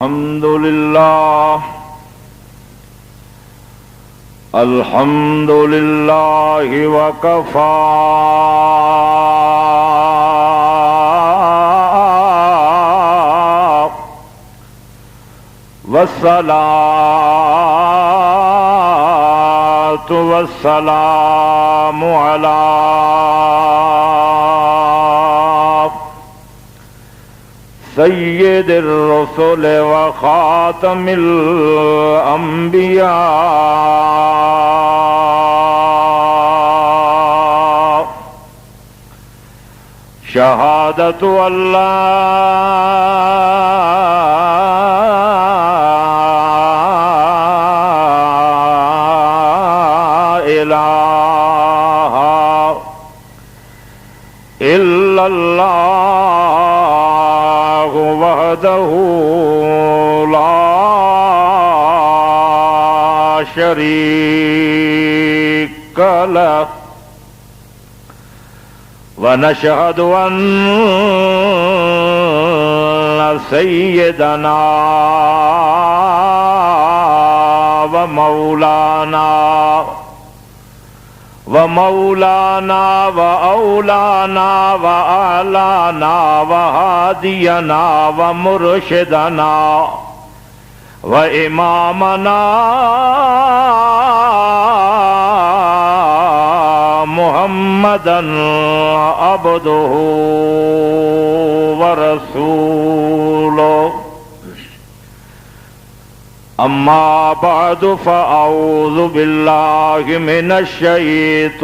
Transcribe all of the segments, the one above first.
الحمد لله الحمد لله وكفى والصلاة والسلام على سید الرسل وخاتم الانبیاء شہادت اللہ الہ الا اللہ وحدہ لا شریک لہ ونشہد ان سیدنا ومولانا وأولانا وأعلانا وهادينا ومرشدنا وإمامنا محمدا عبده ورسوله أما بعد فأعوذ بالله من الشيطان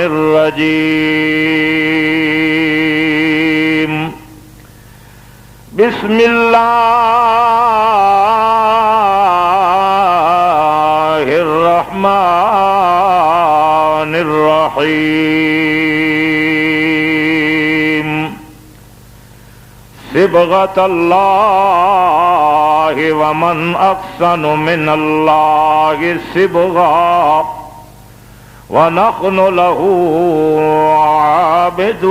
الرجيم بسم الله الرحمن الرحيم صبغة الله ومن أحسن من الله صبغة ونحن له عابدون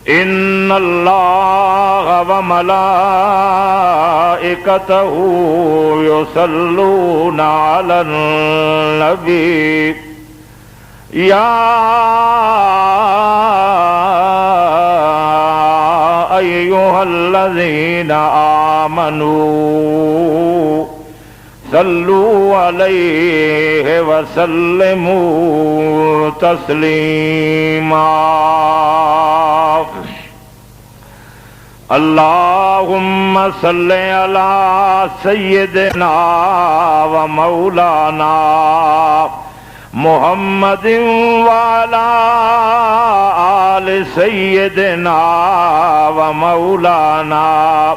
إن الله وملائكته يصلون على النبي يا أيها الذين آمنوا صلوا عليه وسلموا تسليما اللهم صل على سيدنا ومولانا محمد وعلى آل سيدنا ومولانا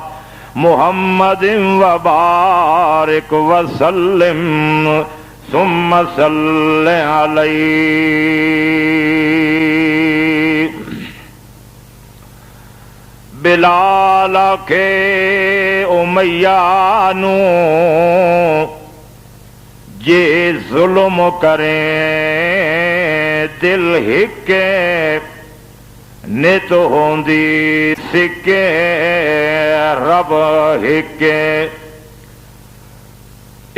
محمد وبارك وسلم ثم صل عليه بلال کے امیہ نو جے ظلم کریں دل ہکے نت ہوندی سکے رب ہکے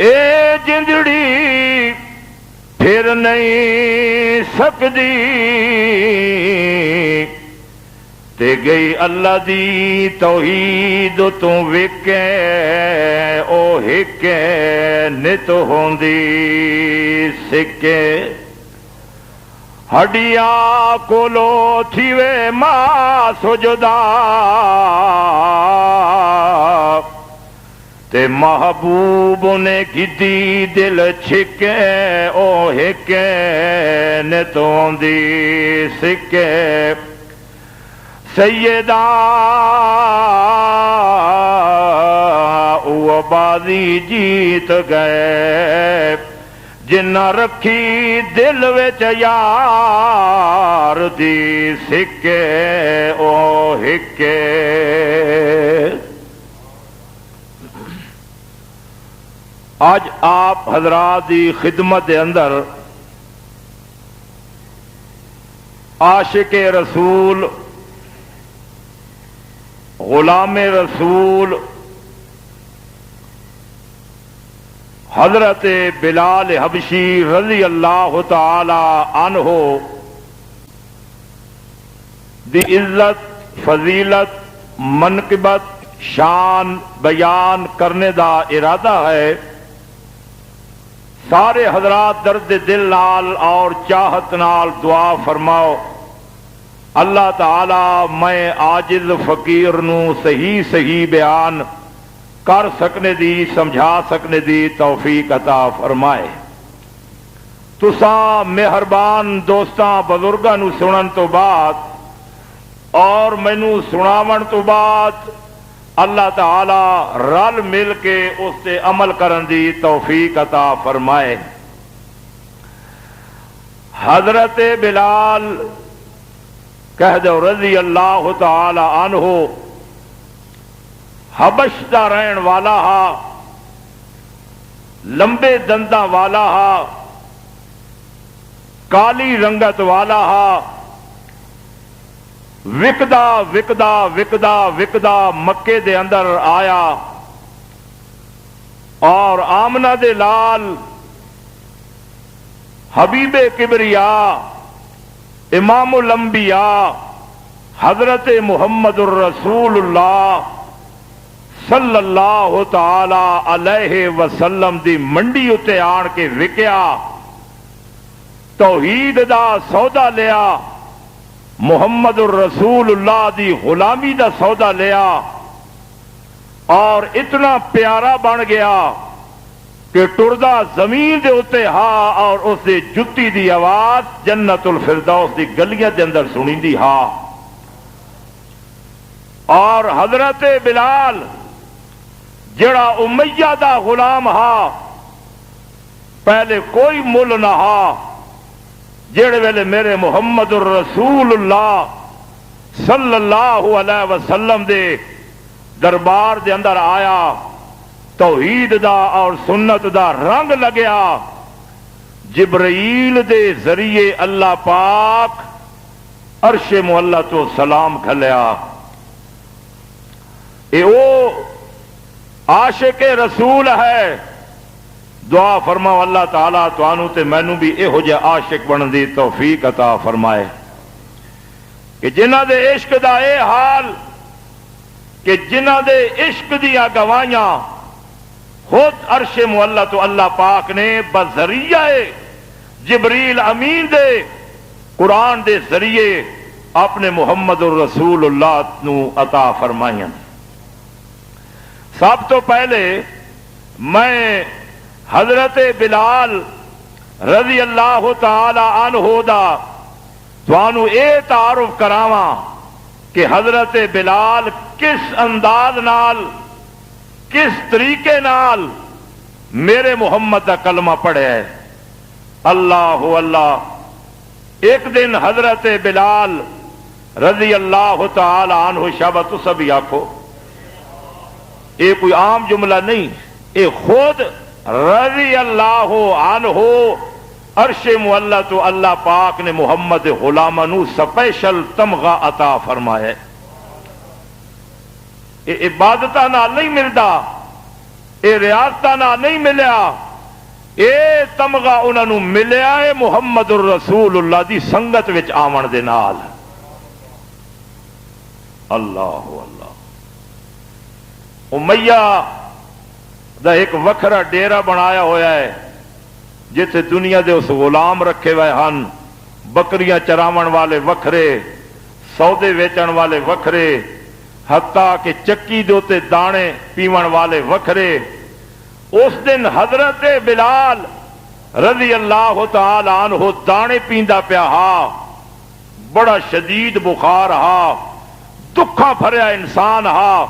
اے جندڑی پھر نہیں سکدی تے گئی اللہ دی توحید تو وکے او ہکے نت ہوندی سکے ہڈیا کولو تھیوے ماں سجدا تے محبوب نے کیتی دل چھکے او ہکے نت ہوندی سکے سیدہ وہ بازی جیت گئے جنہ رکھی دل وچ یار دی سکے او ہکے آج آپ حضرات دی خدمت دے اندر عاشق رسول، غلام رسول حضرت بلال حبشی رضی اللہ تعالی عنہ دی عزت، فضیلت، منقبت، شان بیان کرنے دا ارادہ ہے۔ سارے حضرات درد دل نال اور چاہت نال دعا فرماؤ، اللہ تعالی میں عاجز فقیر نو صحیح صحیح بیان کر سکنے دی، سمجھا سکنے دی توفیق عطا فرمائے۔ تساں مہربان دوستاں بزرگاں نو سنن تو بعد اور مینوں سناون تو بعد اللہ تعالی رل مل کے اس تے عمل کرن دی توفیق عطا فرمائے۔ حضرت بلال کہہ دو رضی اللہ تعالی عنہ حبش دا رہن والا ہا، لمبے دنداں والا ہا، کالی رنگت والا ہا، وکدا وکدا وکدا وکدا مکے دے اندر آیا اور آمنہ دے لال حبیب کبریا، امام الانبیاء حضرت محمد الرسول اللہ صلی اللہ تعالی علیہ وسلم دی منڈی اتے آن کے وکیا، توحید دا سودا لیا، محمد الرسول اللہ دی غلامی دا سودا لیا اور اتنا پیارا بن گیا کہ ٹردا زمین دے اتے ہا اور اس دی جتی دی آواز جنت الفردوس دی گلیاں دے اندر سنی دی ہا۔ اور حضرت بلال جڑا امیہ دا غلام ہا، پہلے کوئی مل نہ ہا، جڑے ویلے میرے محمد الرسول اللہ صلی اللہ علیہ وسلم دے دربار دے اندر آیا، توحید دا اور سنت دا رنگ لگیا، جبرائیل دے ذریعے اللہ پاک عرش معلی تو سلام کھلیا۔ اے او عاشق رسول ہے، دعا فرماؤ اللہ تعالیٰ توانو تے مینوں بھی اہو جے عاشق بن دی توفیق عطا فرمائے کہ جنہ دے عشق دا اے حال کہ جنہ دے عشق دیا گوائیاں خود عرش معلی تو اللہ پاک نے بذریعہ جبریل امین دے قرآن دے ذریعے اپنے محمد الرسول اللہ نو عطا فرمائیں۔ سب تو پہلے میں حضرت بلال رضی اللہ تعالی عنہ دا توانو اے تعارف کراواں کہ حضرت بلال کس انداز نال، کس طریقے نال میرے محمد دا کلمہ پڑھے ہے۔ اللہ اللہ، ایک دن حضرت بلال رضی اللہ تعالی عنہ، شابت سبھی آکھو، یہ کوئی عام جملہ نہیں، یہ خود رضی اللہ عنہ عرش معلی تو اللہ پاک نے محمد غلامہ نو سپیشل تمغہ عطا فرمایا۔ یہ عبادتہ نہ نہیں ملتا، یہ ریاستہ نہ نہیں ملیا، یہ تمغہ انہوں نے ملیا ہے محمد الرسول اللہ دی سنگت وچ آون دے نال۔ اللہ اللہ، امیہ دا ایک وکھرا ڈیرا بنایا ہویا ہے جتھے دنیا دے اس غلام رکھے ہوئے ہن، بکریاں چراون والے وکھرے، سودے ویچن والے وکھرے، حتیٰ کہ چکی دوتے دانے پیون والے وکھرے۔ اس دن حضرت بلال رضی اللہ تعالی عنہ دانے پیندا پیا ہا، بڑا شدید بخار ہا، دکھاں بھریا انسان ہا،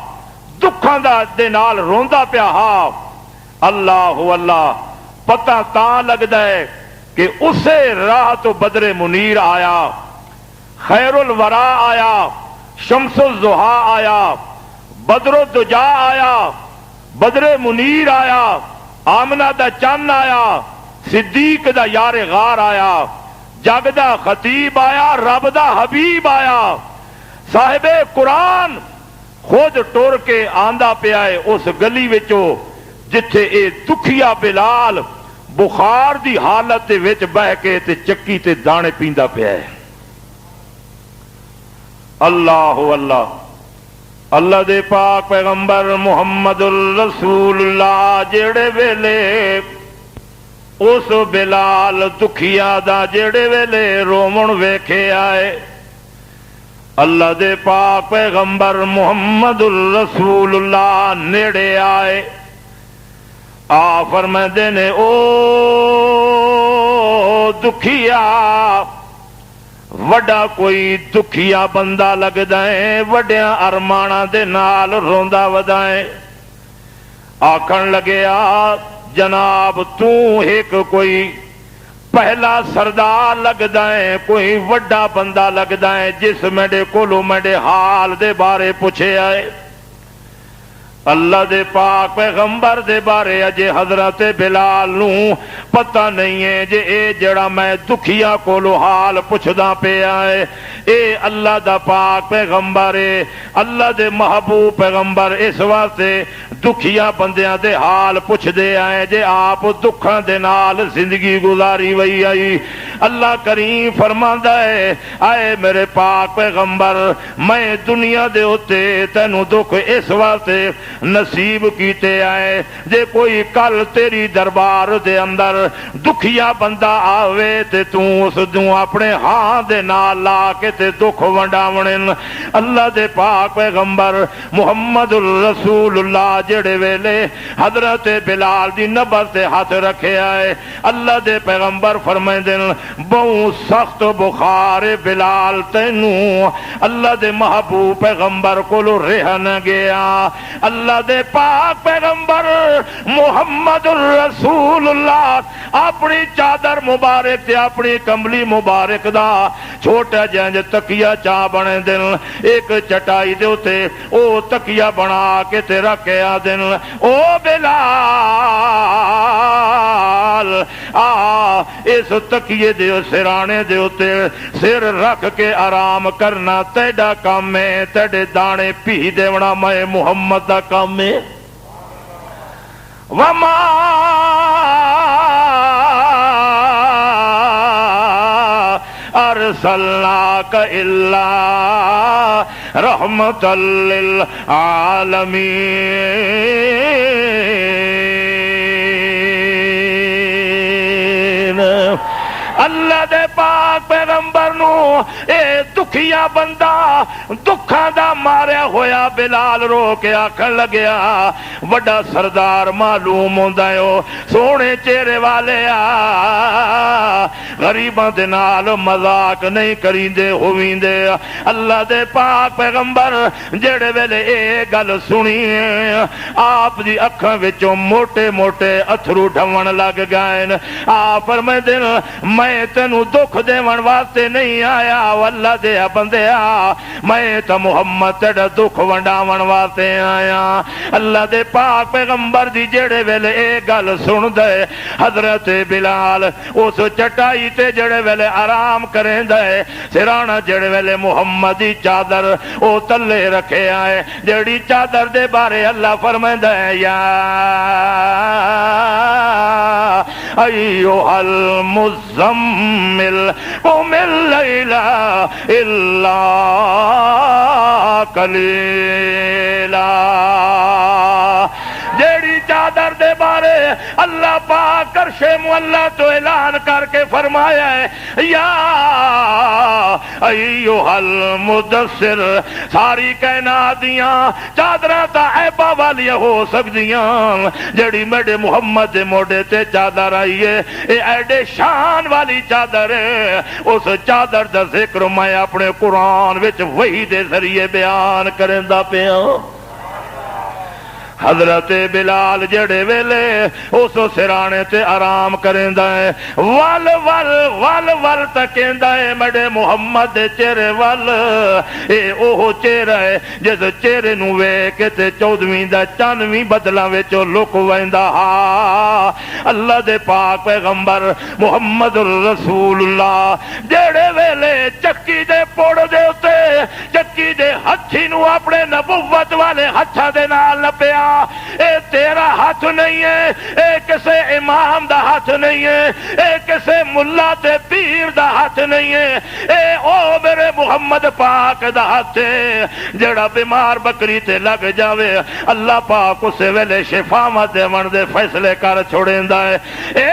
دکھاں دے نال روندا پیا ہا۔ اللہ اللہ، پتہ تاں لگدا ہے کہ اسے راہ تو بدر منیر آیا، خیر الورا آیا، شمس الضحا آیا، بدر الدجا آیا، بدر منیر آیا، آمنہ دا چن آیا، صدیق دا یار غار آیا، جگ دا خطیب آیا، رب دا حبیب آیا، صاحب قرآن خود ٹر کے آندا پیا ہے اس گلی وچوں جتھے اے دکھیا بلال بخار دی حالت دے وچ بہ کے تے چکی تے دانے پیندا پیا ہے۔ اللہ اللہ اللہ دے پاک پیغمبر محمد الرسول اللہ جڑے ویلے اس بلال دکھیا دا جڑے ویلے رومن ویکھے آئے، اللہ دے پاک پیغمبر محمد الرسول اللہ نیڑے آئے، آ فرماندے نے او دکھیا وڈا کوئی دکھیا بندہ لگدا ہے، وڈیاں ارماناں دے نال روندا ودا ہے۔ آکھن لگیا جناب تو ایک کوئی پہلا سردار لگدا ہے، کوئی وڈا بندہ لگدا ہے جس میرے کولو میرے حال دے بارے پوچھے آئے۔ اللہ دے پاک پیغمبر دے بارے اجے حضرت بلال نو پتہ نہیں ہے جے اے جڑا میں دکھیا کولو حال پوچھدا پیا ہے اے اللہ دا پاک پیغمبر ہے، اللہ دے محبوب پیغمبر اس واسطے دکھیا بندیاں دے حال پوچھ دے آئے جے آپ دکھاں دے نال زندگی گزاری وئی آئی۔ اللہ کریم فرماندا ہے آئے میرے پاک پیغمبر میں دنیا دے اوتے تینوں دکھ اس واسطے نصیب کیتے آئے جے کوئی کل تیری دربار دے اندر دکھیا بندہ آوے تے تو اس دوں اپنے ہاں دے نال لا کے تے دکھ ونڈاونے۔ اللہ دے پاک پیغمبر محمد الرسول اللہ جڑے ویلے حضرت بلال دی نبر تے ہاتھ رکھے آئے، اللہ دے پیغمبر فرمائندے بہوں سخت بخار بلال تینوں اللہ دے محبوب پیغمبر کولو رہ نہ گیا۔ اللہ دے پاک پیغمبر محمد الرسول اللہ اپنی چادر مبارک تے اپنی کملی مبارک دا چھوٹا جنج تکیا چا بنے دن ایک چٹائی دے ہوتے او تکیا بنا کے تے رکھے آ دن او بلال آ اس تکیے دے سرانے دے ہوتے سر رکھ کے آرام کرنا تیڈا کام ہے، تیڈے دانے پی دیونا میں محمد دا کام ہے۔ وما ارسلناک الا رحمۃ للعالمین۔ اللہ دے پاک پیغمبر نو اے دکھیا بندہ دکھاں دا ماریا ہویا بلال رو کے آکھن لگیا وڈا سردار معلوم ہوندا ہے او سونے چہرے والے آ غریباں دے نال مذاق نہیں کریندے ہوویندے۔ اللہ دے پاک پیغمبر جڑے ویلے اے گل سنی آپ دی اکھاں وچوں موٹے موٹے اتھرو ڈھون لگ گئے۔ آپ فرماندے میں تینوں دکھ دیون واسطے نہیں آیا اللہ دے بندیا، میں تو محمد تیرا دکھ ونڈاون واسطے آیا۔ اللہ دے پاک پیغمبر دی جڑے ویلے اے گل سن دے حضرت بلال اس چٹائی تے جڑے ویلے آرام کریں دے سرانا جڑے ویلے محمد دی چادر او تلے رکھے آئے جڑی چادر دے بارے اللہ فرمائندا ہے یا ایھا المزمل قم اللیل الا قلیلا۔ جیڑی چادر دے بارے اللہ پاک عرش معلا تو اعلان کر کے فرمایا ہے یا ایھا المدثر، ساری کائنات دیاں چادراں تا عیباں والیاں ہو سکدیاں، جیڑی میرے محمد دے موڈے تے چادر آئی ہے اے ایڈے شان والی چادر ہے۔ اس چادر دا ذکر میں اپنے قرآن وچ وحی دے ذریعے بیان کرندا پیا۔ حضرت بلال جڑے ویلے اس سرانے تے آرام کریندا ہے ول ول ول ول تکیندا ہے مڑے محمد دے چہرے ول اے اوہ چہرہ ہے جس چہرے نو ویکھ تے 14ویں دا 94 بدلاں وچوں لک ویندا ہا اللہ دے پاک پیغمبر محمد رسول اللہ جڑے ویلے چکی دے پوڑ دے اتے چکی دے ہتھی نو اپنے نبوت والے ہتھاں دے نال نپیا اے تیرا ہاتھ نہیں ہے اے کسے امام دا ہاتھ نہیں ہے اے کسے ملا تے پیر دا ہاتھ نہیں ہے اے او میرے محمد پاک دا ہاتھ ہے جڑا بیمار بکری تے لگ جاوے اللہ پاک اسے ویلے شفاواں دیون دے فیصلے کر چھوڑیندا ہے اے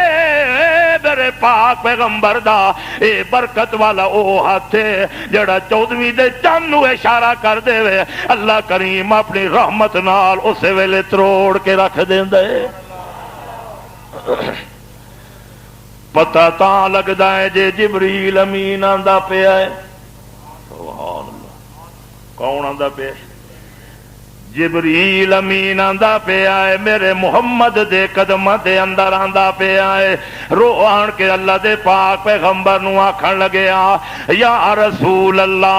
میرے پاک پیغمبر دا اے برکت والا او ہاتھ ہے جڑا 14ویں دے چند نو اشارہ کر دے وے اللہ کریم اپنی رحمت نال اسے ویلے تروڑ کے رکھ دیندا ہے پتہ تاں لگدا ہے جے جبریل امین آندا پیا ہے سبحان اللہ کون آندا پیا جبریل امین آندا پیا ہے میرے محمد دے قدماں دے اندر آندا پیا ہے رو آن کے اللہ دے پاک پیغمبر نو آکھن لگیا یا رسول اللہ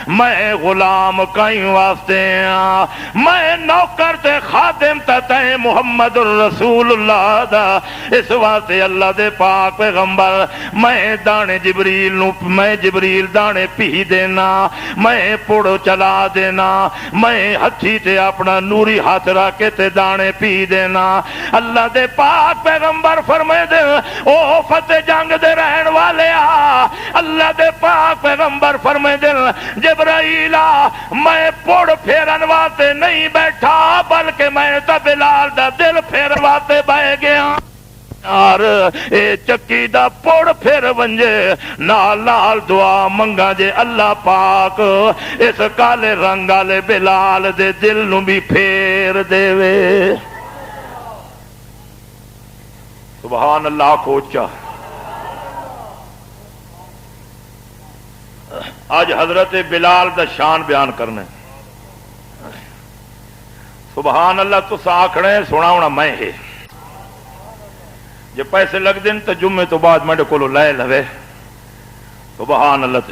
میں غلام کہیں واسطے ہاں میں نوکر تے خادم تے محمد الرسول اللہ دا اس واسطے اللہ دے پاک پیغمبر میں دانے جبریل نو میں جبریل دانے پی دینا میں پڑو چلا دینا میں ہتھی تے اپنا نوری ہاتھ رکھ کے تے دانے پی دینا اللہ دے پاک پیغمبر فرمائے دے او فتح جنگ دے رہن والے آ اللہ دے پاک پیغمبر فرمائے دے جبرائیل میں پڑ پھیرن واسطے نہیں بیٹھا بلکہ میں تا بلال دا دل پھیرن واسطے بہ گیا اور اے چکی دا پوڑ پھر ونجے نال نال دعا منگا جے اللہ پاک اس کالے رنگ والے بلال دے دل نو بھی پھیر دے وے سبحان اللہ کوچا آج حضرت بلال دا شان بیان کرنے سبحان اللہ تو آکھنے سنا ہونا میں ہے جب پیسے لگ دیں تو جمعے تو بعد میرے کو لے لوے سبحان اللہ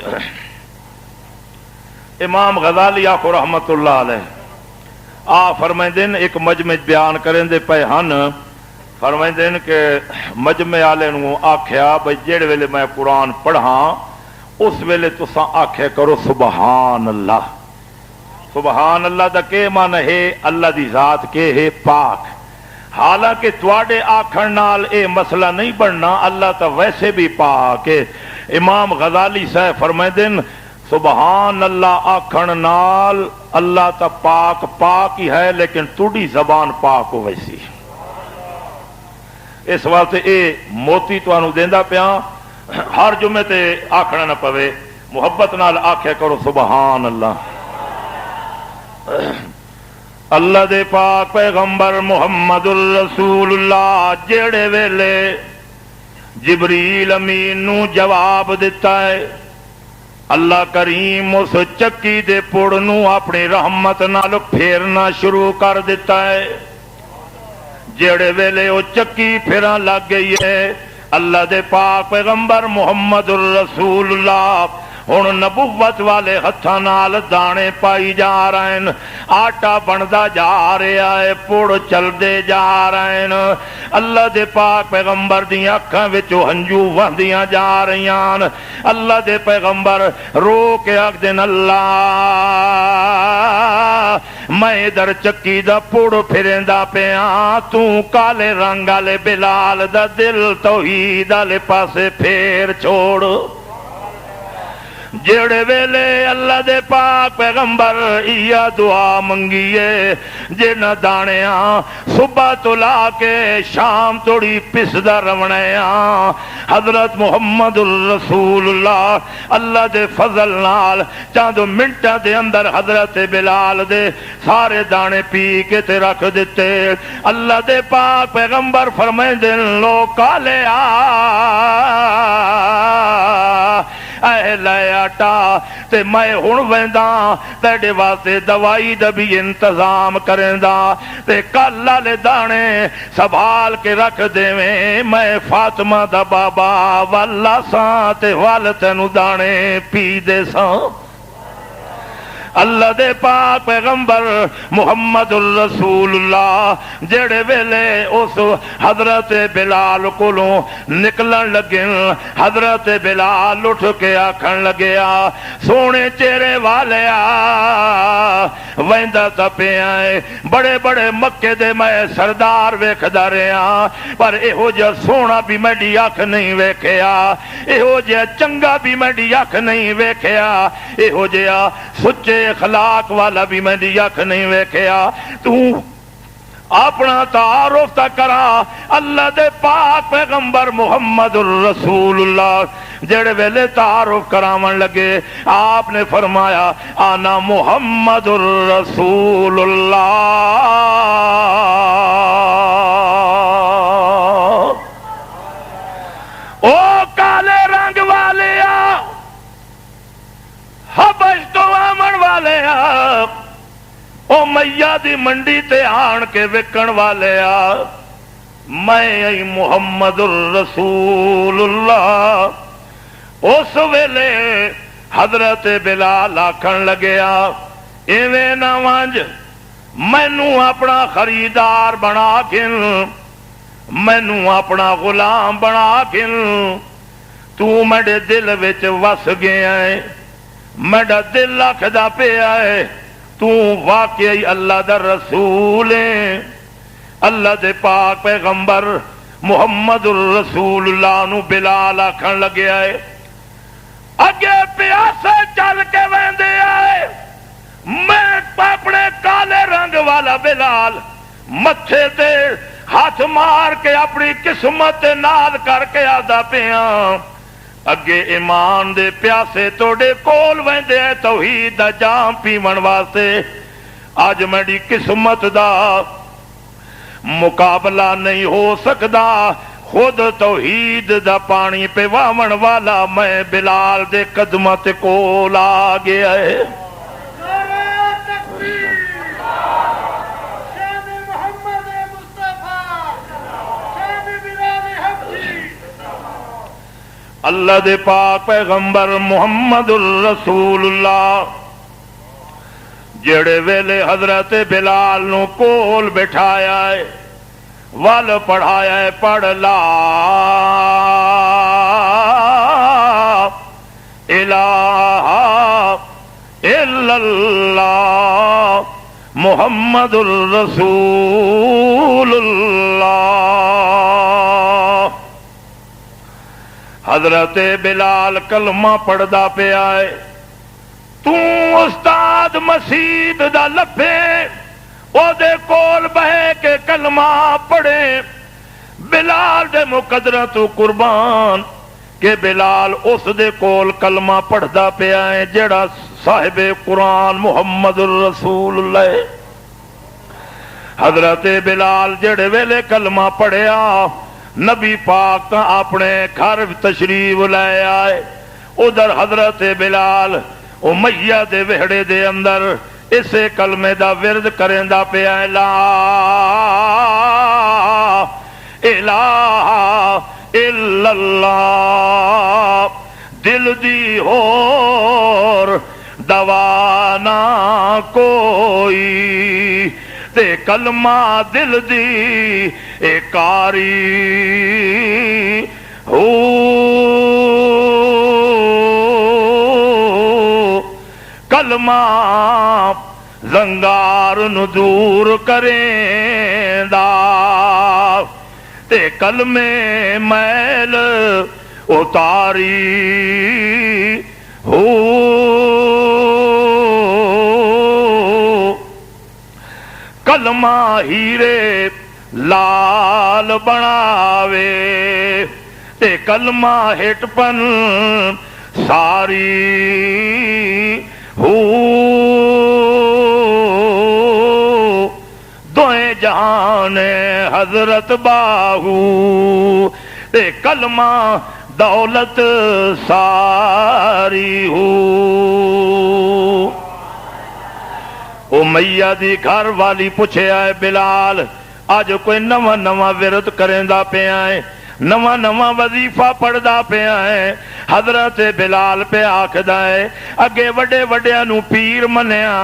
امام غزالی آخو رحمت اللہ علیہ آ فرمائیں دن ایک مجمع بیان کریں دے پہ ہن فرمائیں دن کہ مجمع آلے نو آکھیا بھئی جیڑ ویلے میں قرآن پڑھاں اس ویلے تو سا آکھے کرو سبحان اللہ سبحان اللہ دا کے معنی ہے اللہ دی ذات کے ہے پاک حالانکہ تواڈے آکھن نال اے مسئلہ نہیں بننا اللہ تا ویسے بھی پاک ہے امام غزالی صاحب فرمائے دن سبحان اللہ آکھن نال اللہ تا پاک پاک ہی ہے لیکن تُوڑی زبان پاک ہو ویسی اس واسطے اے موتی توانو دیندا پیا ہر جمعے تے آکھنا نہ پوے محبت نال آکھیا کرو سبحان اللہ اللہ دے پاک پیغمبر محمد الرسول اللہ جڑے ویلے جبریل امین نو جواب دیتا ہے اللہ کریم اس چکی دے پڑ نو اپنی رحمت نال پھیرنا شروع کر دیتا ہے جڑے ویلے وہ چکی پھرا لگ گئی ہے اللہ دے پاک پیغمبر محمد الرسول اللہ ہن نبوت والے ہتھاں نال دانے پائی جا رہے ہیں آٹا بندا جا رہا ہے پڑ چلدے جا رہے ہیں اللہ دے پاک پیغمبر دی اکھاں وچوں ہنجو وہندیاں جا رہیاں اللہ دے پیغمبر رو کے آکھ دین اللہ میں ادھر چکی دا پڑ پھریندا پیاں تو کالے رنگ والے بلال دا دل توحید والے پاسے پھیر چھوڑ جڑے ویلے اللہ دے پاک پیغمبر یا دعا منگیے جنہ دانیاں صبح تو لا کے شام توڑی پسدا رونیاں حضرت محمد الرسول اللہ اللہ دے فضل نال چاند منٹاں دے اندر حضرت بلال دے سارے دانے پی کے تے رکھ دیتے اللہ دے پاک پیغمبر فرمائیں دے لو کالے اے لے آٹا تے میں ہن ویندا تیرے واسطے دوائی دا بھی انتظام کریندا تے کل والے دانے سنبھال کے رکھ دیویں میں فاطمہ دا بابا والا ساں تے وال تینوں دانے پی دے ساں اللہ دے پاک پیغمبر محمد الرسول اللہ جڑے ویلے اس حضرت بلال کولوں نکلن لگے حضرت بلال اٹھ کے آکھن لگیا سونے چہرے والیا ویندا تا پیا ہے بڑے بڑے مکے دے میں سردار ویکھدا رہیا پر ایہو جا سونا بھی میڈی اکھ نہیں ویکھیا ایہو جا چنگا بھی میڈی اکھ نہیں ویکھیا ایہو جا سچے اخلاق والا بھی میں دی اکھ نہیں ویکھیا تو اپنا تعارف تا کرا اللہ دے پاک پیغمبر محمد الرسول اللہ جڑے ویلے تعارف کراون لگے آپ نے فرمایا انا محمد الرسول اللہ او کالے رنگ والے حبش تو آمن والے او میاں دی منڈی تے آن کے وکن والے میں محمد الرسول اللہ اس ویلے حضرت بلال آکھن لگیا ایویں نہ وانج مینوں اپنا خریدار بنا گن مینوں اپنا غلام بنا گن تو میرے دل وچ وس گیا ہے میرا دل لکھدا پیا ہے تو واقعی اللہ دا رسول ہے اللہ دے پاک پیغمبر محمد الرسول اللہ نو بلال آکھن لگیا ہے اگے پیاسے چل کے ویندے آئے میں اپنے کالے رنگ والا بلال متھے تے ہاتھ مار کے اپنی قسمت نال کر کے آدا پیا اگے ایمان دے پیاسے توڑے کول ویندے توحید دا جام پیون واسطے آج میری قسمت دا مقابلہ نہیں ہو سکدا خود توحید دا پانی پہ واون والا میں بلال دے قدمت کول آ گیا ہے اللہ دے پاک پیغمبر محمد الرسول اللہ جڑے ویلے حضرت بلال نو کول بٹھایا ہے وال پڑھایا ہے پڑھ لا الہ الا اللہ محمد الرسول اللہ حضرت بلال کلمہ پڑھدا پیا ہے تو استاد مسجد دا لبے او دے کول بہے کے کلمہ پڑھے بلال دے مقدرہ تو قربان کہ بلال اس دے کول کلمہ پڑھدا پیا ہے جڑا صاحب قرآن محمد الرسول اللہ حضرت بلال جڑے ویلے کلمہ پڑھیا نبی پاک اپنے گھر تشریف لے آئے ادھر حضرت بلال امیہ دے وہڑے دے اندر اسے کلمے دا ورد کریندا پیا لا الہ الا اللہ دل دی ہور دوا نہ کوئی تے کلمہ دل دی کاری ہو کلمہ زنگار نو دور کریں دا تے کلمے میل اتاری ہو کلمہ ہیرے لال بناوے تے کلمہ ہٹ پن ساری ہو دوئے جہان حضرت باہو تے کلمہ دولت ساری ہو. امیہ دی گھر والی پوچھے آئے بلال آج کوئی نواں نواں ورد کریندا پیا ہے نواں نواں وظیفہ پڑھدا پیا ہے. حضرت بلال پہ آکھدا ہے اگے وڈے وڈیاں نو پیر منیا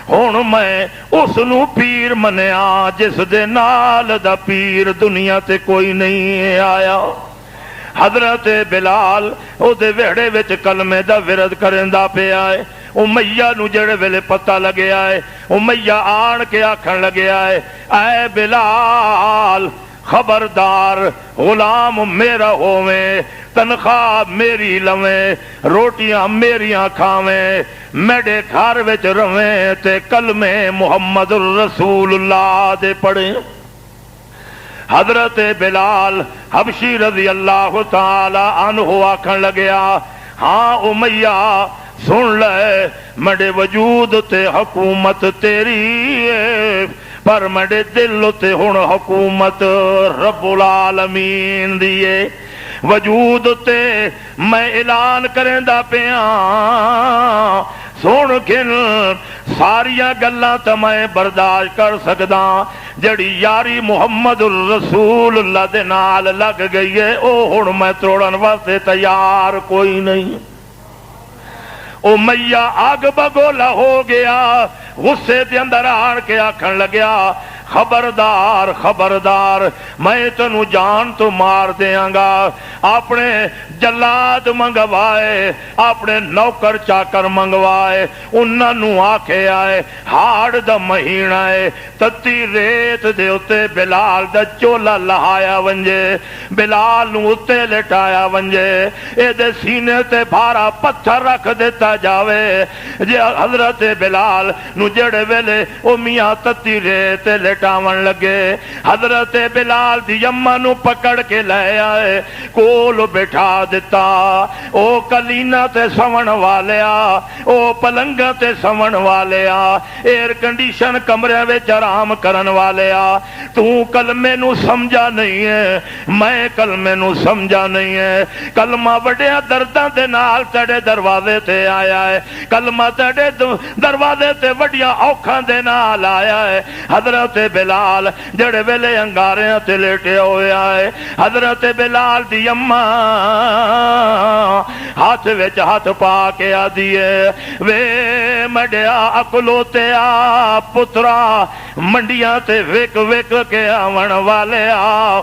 ہن میں اس نو پیر منیا جس دے نال دا پیر دنیا تے کوئی نہیں آیا. حضرت بلال او دے ویڑے وچ کلمے دا ورد کریندا پیا ہے. امیہ نو جڑے ویلے پتہ لگیا ہے امیہ آن کے آکھن لگیا ہے اے بلال خبردار غلام میرا ہوویں تنخواہ میری لویں روٹیاں میریاں کھاویں میرے گھر وچ رویں تے کلمے محمد الرسول اللہ دے پڑھیں. حضرت بلال حبشی رضی اللہ تعالی عنہ آکھن لگیا ہاں امیہ سن لے میرے وجود تے حکومت تیری ہے پر میرے دل تے ہن حکومت رب العالمین دیے. وجود تے میں اعلان کریندا پیا سن گن ساریاں گلاں تے میں برداشت کر سکدا جڑی یاری محمد الرسول اللہ دے نال لگ گئی ہے او ہن میں توڑن واسطے تیار کوئی نہیں. امیہ آگ بگولا ہو گیا غصے دے اندر آن کے آکھن لگیا خبردار خبردار میں تنو جان تو مار دیاں گا. اپنے جلاد منگوائے اپنے نوکر چاکر منگوائے انہاں نو آکھے آئے ہاڑ دا مہینہ ہے تتی ریت دے اتے بلال دا چولا لہایا ونجے بلال نو اتے لٹایا ونجے اے دے سینے تے بھارا پتھر رکھ دیتا جاوے. جے حضرت بلال نو جڑے ویلے او میاں تتی ریت لٹاون لگے حضرت بلال دی اماں نو پکڑ کے لے آئے کول بٹھا دیتا. او کلینا تے سون والیا او پلنگا تے سون والیا ایئر کنڈیشن کمرے وچ آرام کرن والیا تو کلمے نو سمجھا نہیں ہے میں کلمے نو سمجھا نہیں ہے. کلمہ وڈیا درداں دے نال تیرے دروازے تے آیا ہے کلمہ تیرے دروازے تے وڈیا اوکھاں دے نال آیا ہے. حضرت بلال جڑے ویلے انگاریاں تے لیٹے ہویا ہے حضرت بلال دی اماں ہاتھ وچ ہاتھ پا کے آدیے وے مڈیا اکلوتیا پترا منڈیاں تے وک وک کے آون والے آ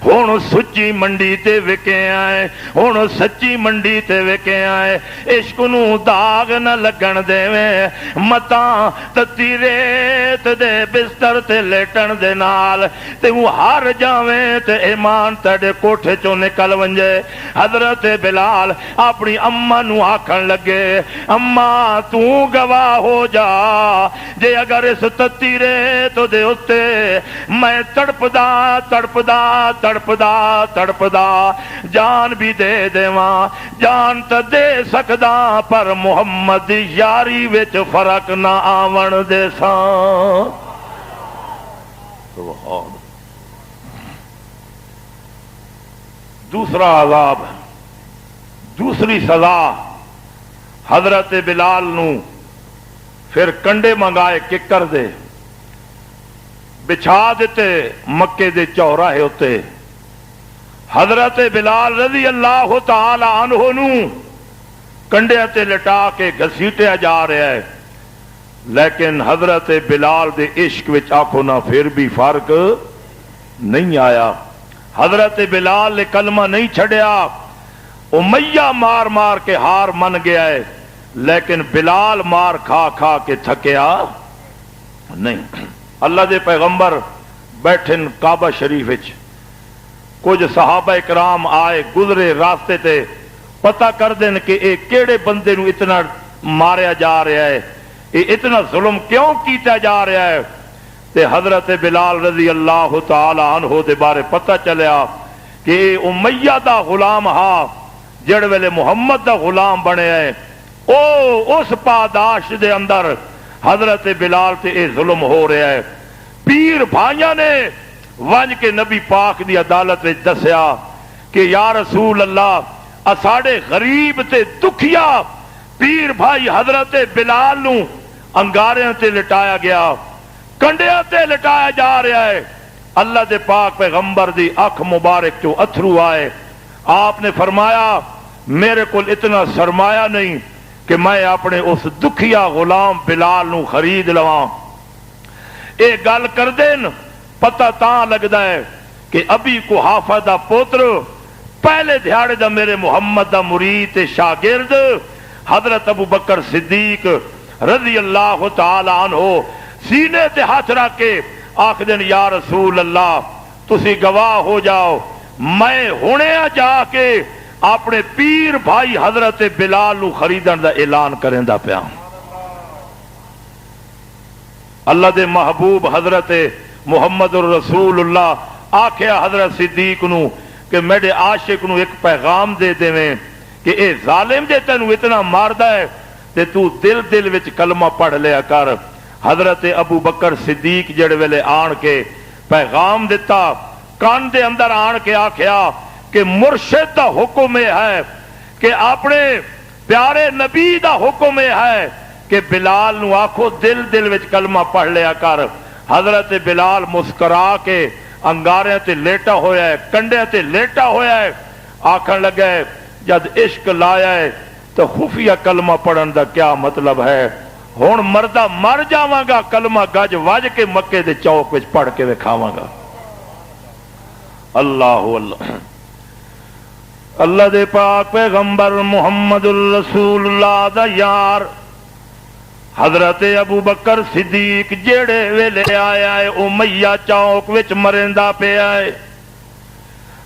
ہوں سچی منڈی تے وکے آئے ہوں سچی منڈی تے وکے آئے عشق نو داغ نہ لگن دیویں متاں تتی ریت دے بستر تے لیٹن دے نال تے ہار جاویں تے ایمان تیرے کوٹھے چوں نکل ونجے. حضرت بلال اپنی اماں نو آکھن لگے اماں تو گواہ ہو جا جے اگر اس تتی ریت دے اتے میں تڑپدا تڑپدا تڑپدا تڑپدا جان بھی دے دیواں جان تا دے سکدا پر محمد یاری وچ فرق نہ آون دے ساں. دوسرا عذاب دوسری سزا حضرت بلال نو پھر کنڈے منگائے ککر دے بچھا دیتے مکے دے چوراہے ہوتے حضرت بلال رضی اللہ تعالی عنہ نو کنڈے تے لٹا کے گھسیٹیا جا رہا ہے لیکن حضرت بلال دے عشق وچ آنکھوں نہ پھر بھی فرق نہیں آیا. حضرت بلال نے کلمہ نہیں چھڑیا امیہ مار مار کے ہار من گیا ہے لیکن بلال مار کھا کھا کے تھکیا نہیں. اللہ دے پیغمبر بیٹھن کعبہ شریف وچ کچھ صحابہ اکرام آئے گزرے راستے تے پتہ کر دین کہ اے کیڑے بندے نو اتنا ماریا جا رہا ہے اے اتنا ظلم کیوں کیتا جا رہا ہے تے حضرت بلال رضی اللہ تعالی عنہ دے بارے پتہ چلیا کہ اے امیہ دا غلام ہا جڑ ویلے محمد دا غلام بنے ہے او اس پاداش دے اندر حضرت بلال تے اے ظلم ہو رہا ہے. پیر بھائیاں نے ونج کے نبی پاک دی عدالت وچ دسیا کہ یا رسول اللہ اساڑے غریب تے دکھیا پیر بھائی حضرت بلال نو انگاریاں تے لٹایا گیا، کنڈیاں تے لٹایا جا رہا ہے۔ اللہ دے پاک پیغمبر دی اکھ مبارک جو اتھرو آئے، آپ نے فرمایا میرے کو اتنا سرمایہ نہیں کہ میں اپنے اس دکھیا غلام بلال نو خرید لواں۔ اے گل کر دین پتہ تاں لگدا ہے کہ ابھی قحافہ دا پوتر پہلے دھیاڑے دا میرے محمد دا مرید تے شاگرد حضرت ابو بکر صدیق رضی اللہ تعالی عنہ سینے تے ہاتھ رکھ کے آخدن یا رسول اللہ تسی گواہ ہو جاؤ، میں ہونے جا کے اپنے پیر بھائی حضرت بلال نو خریدن دا اعلان کریں دا پیا۔ اللہ دے محبوب حضرت محمد الرسول اللہ آکھیا حضرت صدیق نو کہ میرے عاشق نو ایک پیغام دے دیویں کہ اے ظالم جے تینو اتنا ماردا ہے تے تو دل دل وچ کلمہ پڑھ لیا کر۔ حضرت ابو بکر صدیق جڑے ویلے آن کے پیغام دیتا، کان دے اندر آن کے آکھیا کہ مرشد دا حکم ہے کہ اپنے پیارے نبی دا حکم ہے کہ بلال نو آکھو دل دل وچ کلمہ پڑھ لیا کر۔ حضرت بلال مسکرا کے انگاریاں تے لیٹا ہویا ہے، کنڈیاں تے لیٹا ہویا ہے، آکھن لگا ہے جد عشق لایا ہے تو خفیہ کلمہ پڑھن دا کیا مطلب ہے، ہون مردہ مر جاواں گا کلمہ گج وج کے مکے دے چوک وچ پڑھ کے وکھاواں گا۔ اللہ اللہ اللہ دے پاک پیغمبر محمد الرسول اللہ دا یار حضرت ابو بکر صدیق جیڑے ویلے آیا ہے امیہ چوک وچ مرندہ پہ آئے،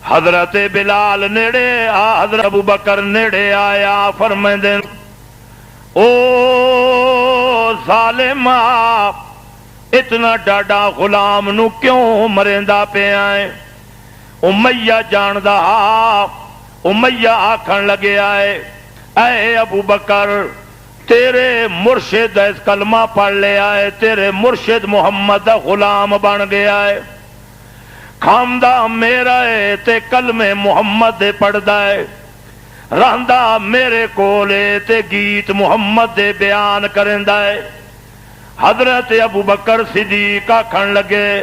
حضرت بلال نیڑے حضرت ابو بکر نیڑے آیا فرمائندے او ظالمہ اتنا ڈاڈا غلام نو کیوں مرندہ پہ آئے؟ امیہ جاندہ امیہ آکھن لگے آئے اے ابو بکر تیرے مرشد اس کلمہ پڑھ لے آئے، تیرے مرشد محمد دا غلام بن گیا ہے، کھامدہ میرا ہے تے کلمے محمد دے پڑھدا ہے، رہندہ میرے کولے تے گیت محمد دے بیان کرندا ہے۔ حضرت ابو بکر صدیق آکھن لگے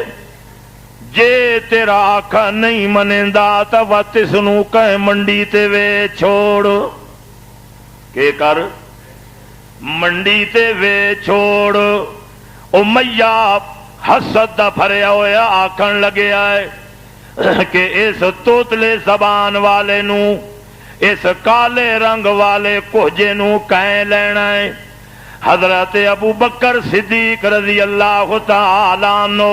جے تیرا آکھا نہیں منیندا تا وات سنو کہیں منڈی تے وے چھوڑ کہ کر منڈی تے وے چھوڑ۔ امیہ حسد دا بھریا ہویا آکھن لگے آئے کہ اس توتلے زبان والے نو اس کالے رنگ والے کوجے نو کہیں لینا ہے۔ حضرت ابو بکر صدیق رضی اللہ تعالیٰ عنہ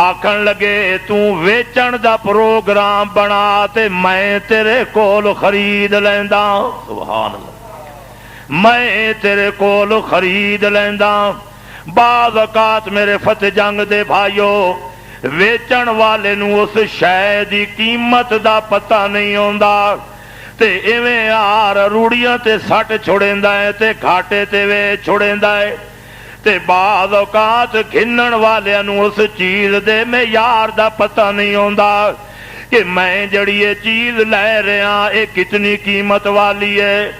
آکھن لگے تو ویچن دا پروگرام بنا تے میں تیرے کول خرید لیندا، سبحان اللہ، میں تیرے کول خرید لیندا۔ بعض اوقات میرے فتح جنگ دے بھائیو ویچن والے نو اس شے دی قیمت دا پتہ نہیں ہوندا تے ایویں آر روڑیاں تے سٹ چھوڑیندا ہے تے گھاٹے تے وے چھوڑیندا ہے تے بعض اوقات گھنن والے نو اس چیز دے میں یار دا پتہ نہیں ہوندا کہ میں جڑی یہ چیز لے رہا اے کتنی قیمت والی ہے،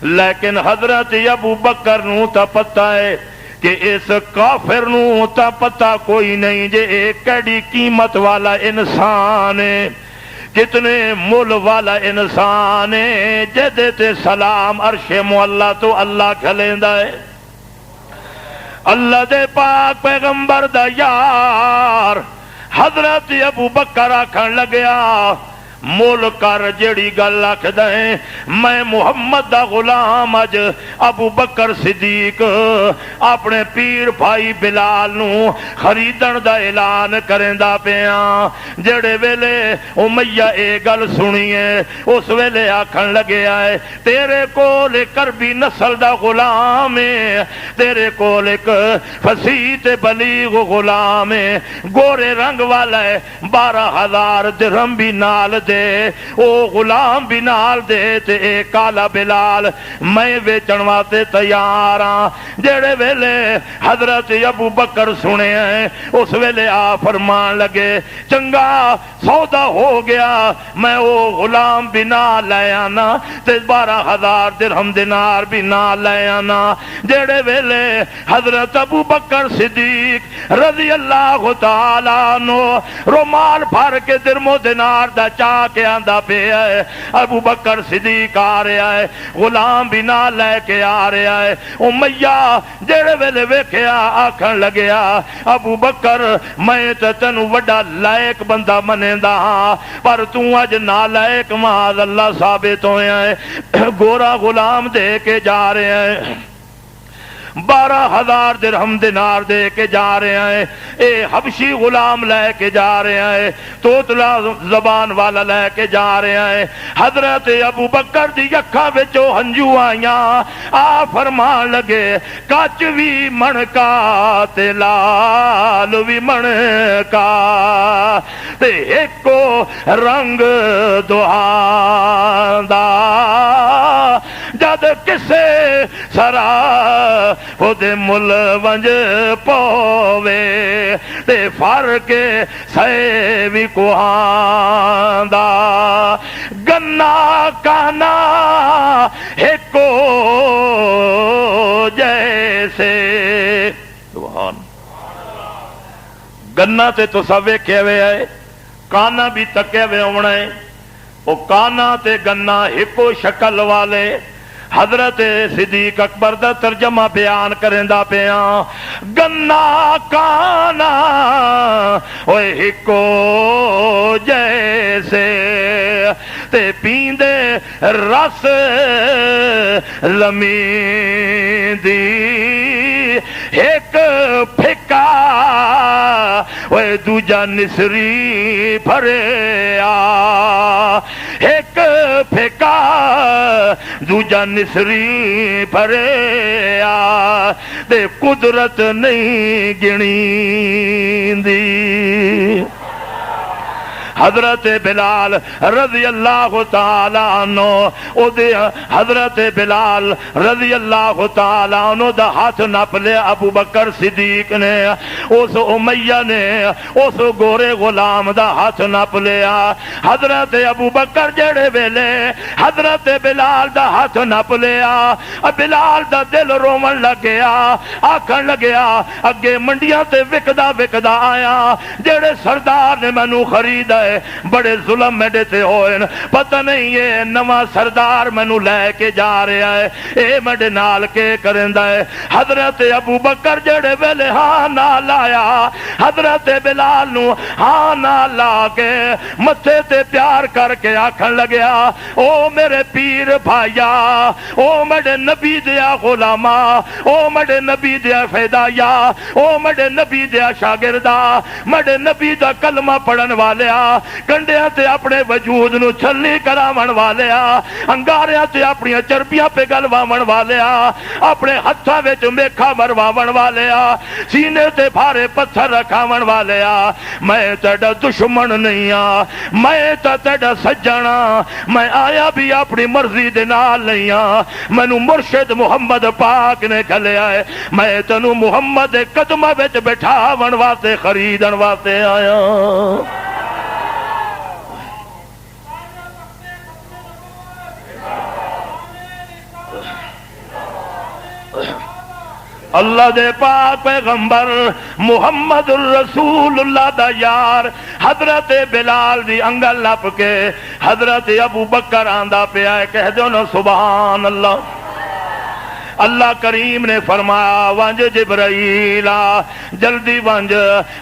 لیکن حضرت ابو بکر نو تا پتہ ہے کہ اس کافر نو تا پتہ کوئی نہیں جے ایک کیڑی قیمت والا انسان ہے، کتنے مول والا انسان ہے، جدے تے سلام عرش معلا تو اللہ کھلیندا ہے۔ اللہ دے پاک پیغمبر دا یار حضرت ابو بکر آکھن لگیا مول کر جڑی گل آکھدا ہے میں محمد دا غلام اج ابو بکر صدیق اپنے پیر بھائی بلال نو خریدن دا اعلان کریندا پیاں۔ جڑے ویلے امیہ اے گل سنی ہے اس ویلے آکھن لگے آئے تیرے کول کربی نسل دا غلام ہے، تیرے کول ایک فصیح تے بلیغ غلام ہے، گورے رنگ والا ہے، 12,000 درہم بھی نال دے ویلے او غلام بھی نال دے تے اے کالا بلال میں ویچن واسطے تیار ہاں. جڑے ویلے حضرت ابو بکر سنے ہیں اس ویلے آ فرمان لگے چنگا سودا ہو گیا میں او غلام بھی نہ لے آنا تے 12,000 درہم دینار بھی نہ لے آنا. جڑے ویلے حضرت ابو بکر صدیق رضی اللہ تعالی عنہ رومال بھر کے درم و دینار دا چاہ کے آندا پیا ہے. ابو بکر صدیق آ رہا ہے غلام بھی نہ لے کے آ رہا ہے. امیہ جڑے ویلے ویکھیا آکھن لگیا ابو بکر میں تے تینوں وڈا لائق بندہ منیندا ہاں پر تو اج نالائق معاذ اللہ ثابت ہویا ہے. گورا غلام دے کے جا رہے ہیں 12,000 درہم دینار دے کے جا رہے ہیں. اے حبشی غلام لے کے جا رہے ہیں توتلا زبان والا لے کے جا رہے ہیں. حضرت ابو بکر دی اکھاں وچوں ہنجو آئیاں آ فرمان لگے کچ وی منکا تے لال وی منکا تے ایکو رنگ دوہاں دا جد کسے سرا او دے مل ونج پوے تے فرق سے وی کوہاں دا گنا کانا ایکو جیسے. سبحان گنا تے تو سب ویکھے ہوئے ہے کانا بھی تکے ہوئے ہونا ہے او کانا تے گنا ایکو شکل والے. حضرت صدیق اکبر دا ترجمہ بیان کرندا پیا گنا کانا اوے ہکو جیسے تے پیندے رس لمیندی ایک پھکا اوے دوجا نسری بھریا ایک پھکا دوجا نسری بھریا دے قدرت نہیں گنی دی. حضرت بلال رضی اللہ تعالی عنہ او دے حضرت بلال رضی اللہ تعالی عنہ دا ہاتھ نپ لے ابو بکر صدیق نے اس امیہ نے اس گورے غلام دا ہاتھ نپ لیا. حضرت ابو بکر جڑے ویلے حضرت بلال دا ہاتھ نپ لیا بلال دا دل رومن لگیا آکھن لگیا اگے منڈیاں تے وکدا وکدا آیا جڑے سردار نے مینوں خریدا بڑے ظلم میرے تے ہوئے پتہ نہیں یہ نواں سردار مینوں لے کے جا رہا ہے اے میرے نال کے کرندا ہے. حضرت ابو بکر جڑے ویلے ہاں نہ لایا حضرت بلال نو ہاں نہ لا کے متھے تے پیار کر کے آکھن لگیا او میرے پیر بھائیا او میرے نبی دیا غلاما او میرے نبی دیا فدایا او میرے نبی دیا شاگردا میرے نبی دا کلمہ پڑھن والیا کنڈیاں تے اپنے وجود نو چھلی کراون والیا انگاریاں تے اپنی چربیاں پہ گلواون والیا اپنے ہتھاں وچ میکھا مرواون والیا سینے تے بھارے پتھر رکھاون والیا میں تیرا دشمن نہیں ہاں میں تیرا سجن ہاں میں آیا بھی اپنی مرضی دے نال نہیں ہاں مینوں مرشد محمد پاک نے گھلیا ہے میں تینوں محمد دے قدماں وچ بٹھاون واسطے خریدن واسطے آیا. اللہ دے پاک پیغمبر محمد الرسول اللہ دا یار حضرت بلال دی انگل لپ کے حضرت ابو بکر آندا پیا ہے کہہ دو نا سبحان اللہ. اللہ کریم نے فرمایا ونج جبرائیل جلدی ونج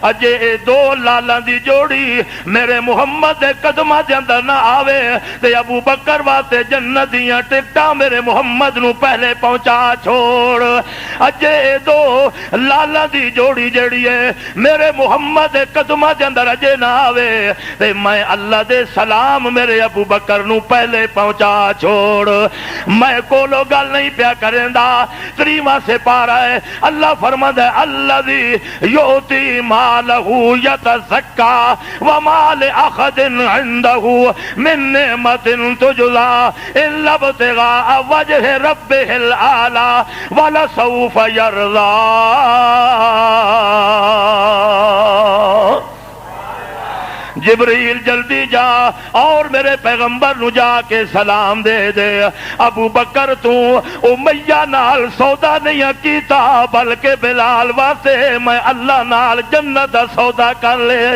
اجے اے دو لالاں دی جوڑی میرے محمد دے قدماں دے اندر نہ آوے تے ابو بکر واسطے جنت دیاں ٹکٹاں میرے محمد نو پہلے پہنچا چھوڑ. اجے اے دو لالاں دی جوڑی جڑی ہے میرے محمد دے قدماں دے اندر اجے نہ آوے تے میں اللہ دے سلام میرے ابو بکر نو پہلے پہنچا چھوڑ. میں کولو گل نہیں پیا کریندا اللہ 30واں سپارہ ہے۔ اللہ فرماتا ہے الذی یؤتی مالہ یتزکا وما لأحد عنده من نعمت تجزا الا ابتغاء وجه ربه الاعلی ولسوف یرضی۔ جبریل جلدی جا اور میرے پیغمبر نو جا کے سلام دے دے، ابو بکر تو امیہ نال سودا نہیں کیتا بلکہ بلال واسطے میں اللہ نال جنت دا سودا کر لے۔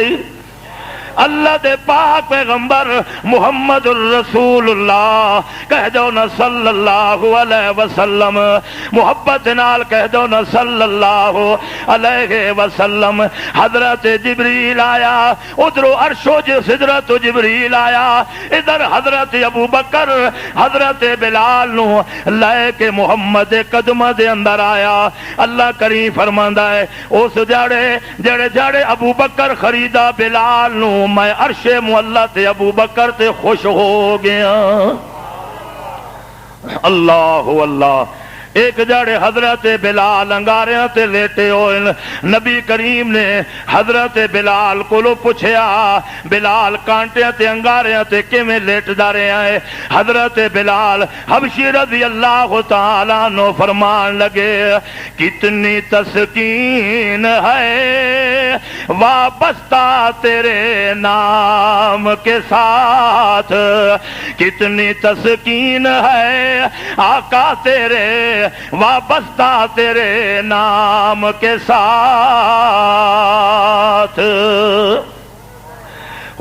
اللہ دے پاک پیغمبر محمد الرسول اللہ کہہ دو نا صلی اللہ علیہ وسلم، محبت نال کہہ دو نا صلی اللہ علیہ وسلم۔ حضرت جبریل آیا، ادھر عرش و سدرت جبریل آیا، ادھر حضرت ابو بکر حضرت بلال نو لے کے محمد قدم دے اندر آیا۔ اللہ کریم فرماندا ہے اس جڑے جڑے ابو بکر خریدا بلال نو میں عرش معلا تے ابو بکر تے خوش ہو گیا۔ اللہ اللہ، ایک جڑے حضرت بلال انگاریاں تے لیٹے ہوئے، نبی کریم نے حضرت بلال کو پوچھیا بلال کانٹیاں تے انگاریاں تے کیویں لیٹدا رہیا ہے؟ حضرت بلال حبشی رضی اللہ تعالی عنہ فرمان لگے کتنی تسکین ہے وابستہ تیرے نام کے ساتھ، کتنی تسکین ہے آقا تیرے وابستہ تیرے نام کے ساتھ۔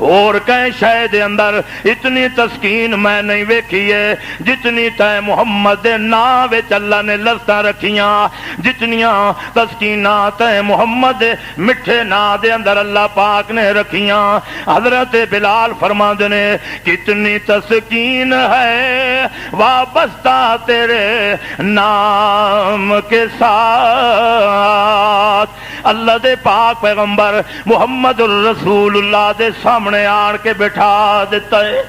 اور کہیں شاید اندر اتنی تسکین میں نہیں ویکھی ہے جتنی تے محمد دے نام وچ اللہ نے لذتاں رکھیاں، جتنیاں تسکیناں تے محمد دے مٹھے نام دے اندر اللہ پاک نے رکھیاں۔ حضرت بلال فرماندے نے کتنی تسکین ہے وابستہ تیرے نام کے ساتھ۔ اللہ دے پاک پیغمبر محمد الرسول اللہ دے سامنے آن کے بٹھا دیتا ہے۔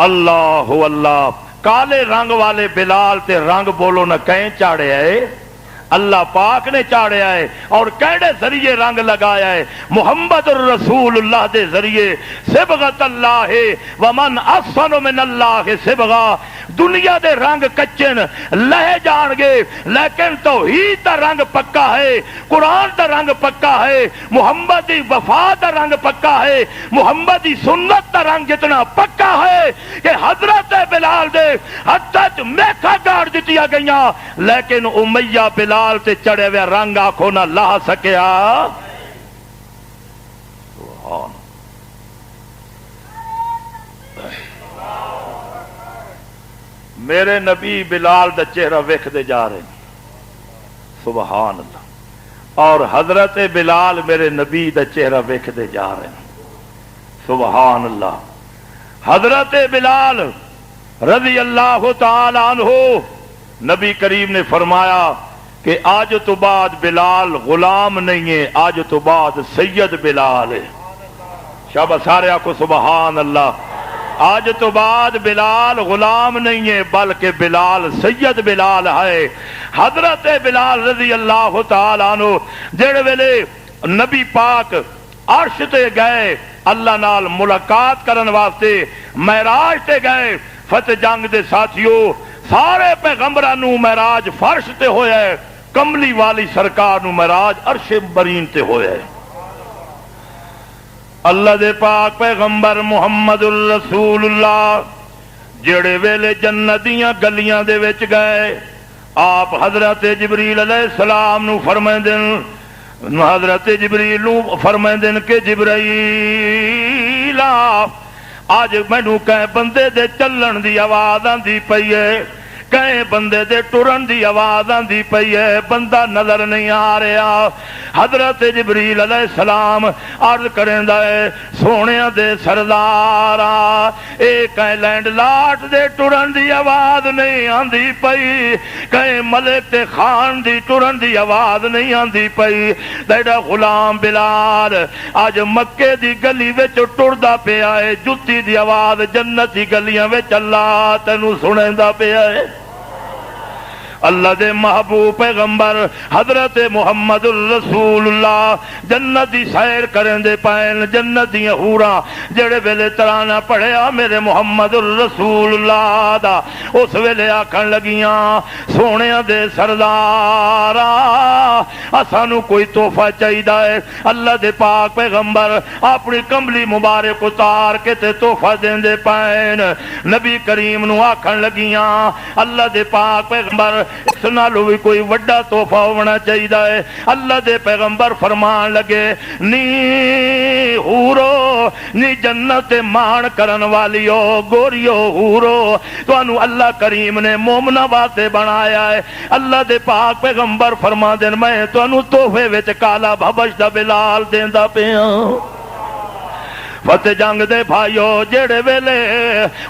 اللہ اللہ، کالے رنگ والے بلال تے رنگ بولو نہ کہیں چاڑے ہے، اللہ پاک نے چاڑیا ہے۔ اور کیڑے ذریعے رنگ لگایا ہے؟ محمد الرسول اللہ دے ذریعے۔ صبغت اللہ ومن احسن من اللہ صبغہ، دنیا دے رنگ کچن لہ جان گے لیکن توحید دا رنگ پکا ہے، قرآن دا رنگ پکا ہے، محمد دی وفا دا رنگ پکا ہے، محمد دی سنت دا رنگ جتنا پکا ہے کہ حضرت بلال دے حضرت میکھا گاڑ دتیا گئیاں لیکن امیہ بلال تے چڑھے ہوئے رنگ آنکھوں نہ لا سکیا۔ میرے نبی بلال دا چہرہ ویکھدے جا رہے ہیں، سبحان اللہ، اور حضرت بلال میرے نبی دا چہرہ ویکھدے جا رہے ہیں، سبحان اللہ۔ حضرت بلال رضی اللہ تعالی عنہ، نبی کریم نے فرمایا کہ آج تو بعد بلال غلام نہیں ہے، آج تو بعد سید بلال ہے۔ شاباش، سارے آنکھوں سبحان اللہ۔ آج تو بعد بلال غلام نہیں ہے بلکہ بلال سید بلال ہے۔ حضرت بلال رضی اللہ تعالیٰ عنہ جڑے ویلے نبی پاک عرش تے گئے اللہ نال ملاقات کرن واسطے، معراج تے گئے، فتح جنگ دے ساتھیوں سارے پیغمبراں نو معراج فرش تے ہویا ہے، کملی والی سرکار نو معراج عرش برین تے ہویا ہے۔ اللہ دے پاک پیغمبر محمد الرسول اللہ جڑے ویلے جنت دیاں گلیاں دے وچ گئے، آپ حضرت جبریل علیہ السلام نو فرمائندن، حضرت جبریل نو فرمائندن کہ جبرائیل آج مینوں کہیں بندے دے چلن دی آواز آندی پئی ہے، کہیں بندے دے ٹرن دی آواز آندی پئی ہے، بندہ نظر نہیں آ رہا۔ حضرت جبریل علیہ السلام عرض کریندا ہے سونیاں دے سردارا، اے کہیں land lot they turn the آواز نہیں آندی پئی، کہیں ملک تے خان دی ٹرن دی آواز نہیں آندی پئی، تیرا غلام بلال اج مکے دی گلی وچ ٹردا پیا ہے، جُتی دی آواز جنت دی گلیاں وچ اللہ تینوں سنیندا پیا ہے۔ اللہ دے محبوب پیغمبر حضرت محمد الرسول اللہ جنت دی سیر کرن دے پائن، جنت دی حوراں جڑے ویلے ترانہ پڑھیا میرے محمد الرسول اللہ دا، اس ویلے آکھن لگیاں سونیاں دے سردارا اسانو کوئی تحفہ چاہیدا ہے۔ اللہ دے پاک پیغمبر اپنی کملی مبارک اتار کے تے تحفہ دین دے پائن، نبی کریم نو آکھن لگیاں اللہ دے پاک پیغمبر اس نالوں بھی کوئی وڈا تحفہ ہونا چاہیے ہے۔ اللہ دے پیغمبر فرمان لگے نی حورو نی جنت مان کرن والیو گوریو حورو تانوں اللہ کریم نے مومنا واسطے بنایا ہے۔ اللہ دے پاک پیغمبر فرما دین میں تانوں تحفے وچ کالا بھبش دا بلال دیندا پیاں۔ فتح جنگ دے بھائیو جڑے ویلے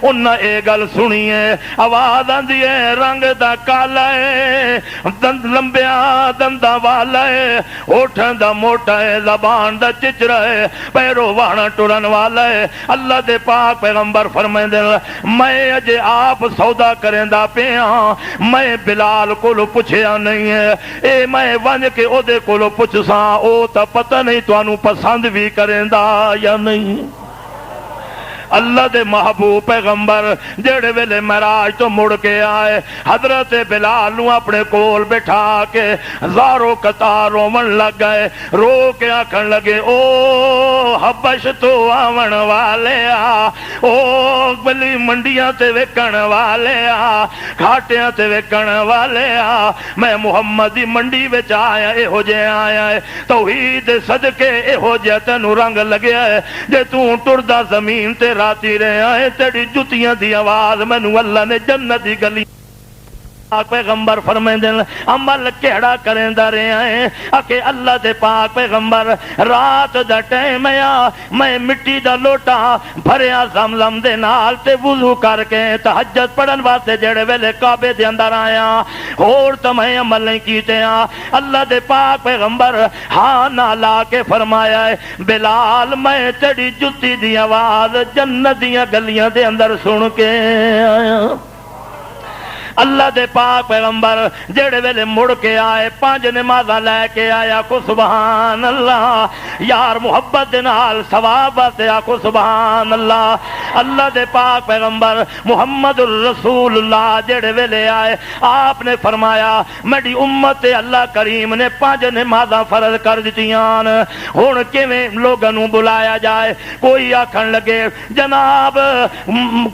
انہاں اے گل سنی ہے، آواز آندی ہے رنگ دا کالا ہے، دند لمبیا دنداں والا ہے، ہوٹھاں دا موٹا ہے، زبان دا چچرا ہے، پیرو واہنا ٹرن والا ہے۔ اللہ دے پاک پیغمبر فرمائندے میں اجے آپ سودا کریندا پیاں، میں بلال کولو پوچھیا نہیں ہے، اے میں ونج کے او دے کولو پوچھساں او تا پتہ نہیں تانوں پسند بھی کریندا یا نہیں۔ اللہ دے محبوب پیغمبر جڑے ویلے معراج تو مڑ کے آئے حضرت بلال نو اپنے کول بٹھا کے ہزاروں قطار رومن لگ گئے، رو کے آکھن لگے او حبش تو آون والے آ، او بلی منڈیاں تے وکن والے آ، گھاٹیاں تے وکن والے آ، میں محمد دی منڈی وچ آیا اے ہو جے آیا ہے، توحید صدقے اے ہو جے تینوں رنگ لگیا ہے، جے توں ٹردا زمین تے راتی رہا ہے تیری جتیاں دی آواز مینوں اللہ نے جنت دی گلی پیغمبر فرمائندے عمل کیڑا کریندا رہیا ہے کہ اللہ دے پاک پیغمبر رات دا ٹائم آ میں مٹی دا لوٹا بھریا زمزم دے نال تے وضو کر کے تہجد پڑھن واسطے جڑے ویلے کعبے دے اندر آیا اور تو میں عمل نہیں کیتے ہاں۔ اللہ دے پاک پیغمبر ہاں نہ لا کے فرمایا ہے بلال میں تیری جتی دی آواز جنت دیاں گلیاں دے اندر سن کے آیا۔ اللہ دے پاک پیغمبر جڑے ویلے مڑ کے آئے پانچ نمازاں لے کے آیا کو سبحان اللہ، یار محبت دے نال ثواب واسطے آکو سبحان اللہ۔ اللہ دے پاک پیغمبر محمد الرسول اللہ جڑے ویلے آئے آپ نے فرمایا میری امت اللہ کریم نے پانچ نمازاں فرض کر دتیاں، ہن کیویں لوگاں نوں بلایا جائے؟ کوئی آکھن لگے جناب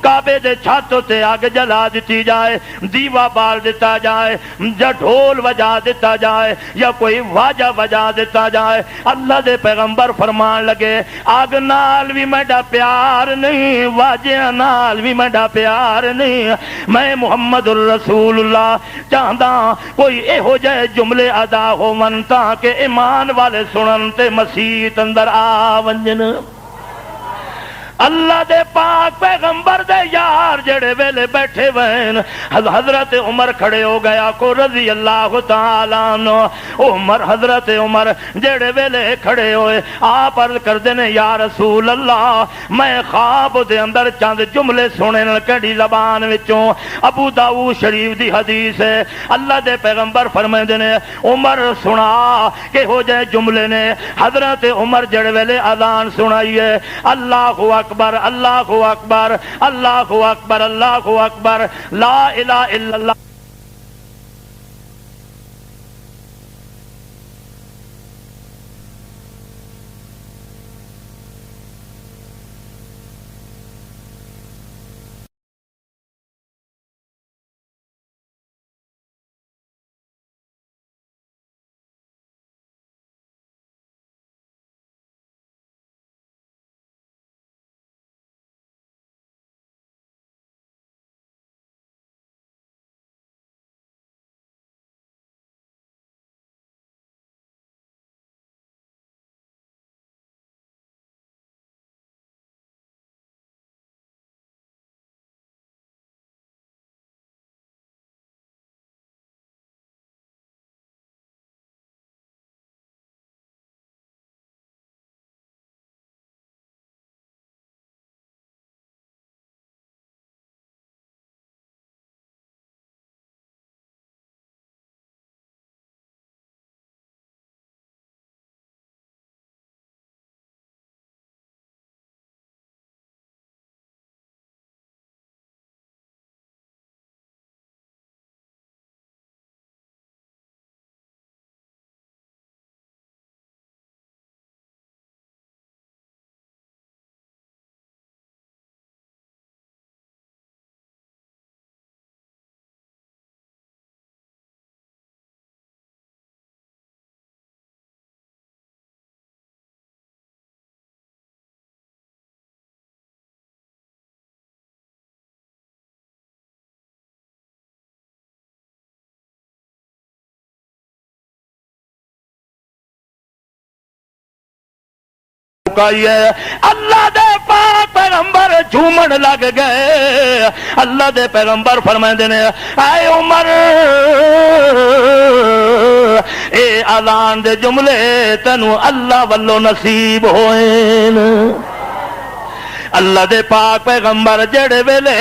کعبے دے چھت تے اگ جلا دتی جائے، دیوا بال دیتا جائے، یا ڈھول وجا دیتا جائے، یا کوئی واجہ وجا دیتا جائے۔ اللہ دے پیغمبر فرمان لگے آگ نال بھی میڈا پیار نہیں، واجہ نال بھی میڈا پیار نہیں، میں محمد الرسول اللہ چاہدا کوئی اے ہو جائے جملے ادا ہون تاکہ ایمان والے سنن تے مسیح اندر آ ونجن۔ اللہ دے پاک پیغمبر دے یار جڑے ویلے بیٹھے وین حضرت عمر کھڑے ہو گیا کو رضی اللہ تعالیٰ عنہ۔ عمر حضرت عمر جڑے ویلے کھڑے ہوئے آپ عرض کردے نے یا رسول اللہ میں خواب دے اندر چند جملے سنے کڑی زبان وچوں، ابو داؤد شریف دی حدیث ہے۔ اللہ دے پیغمبر فرمائندے نے عمر سنا کہ ہو جائے جملے نے حضرت عمر جڑے ویلے اذان سنائی ہے اللہ اکبر اللہ اکبر اللہ اکبر اللہ اکبر لا الہ الا اللہ ہے اللہ دے پاک پیغمبر جھومن لگ گئے. اللہ دے پیغمبر فرماندے نے اے عمر اے اذان دے جملے تینوں اللہ والوں نصیب ہوئے. اللہ دے پاک پیغمبر جڑے ویلے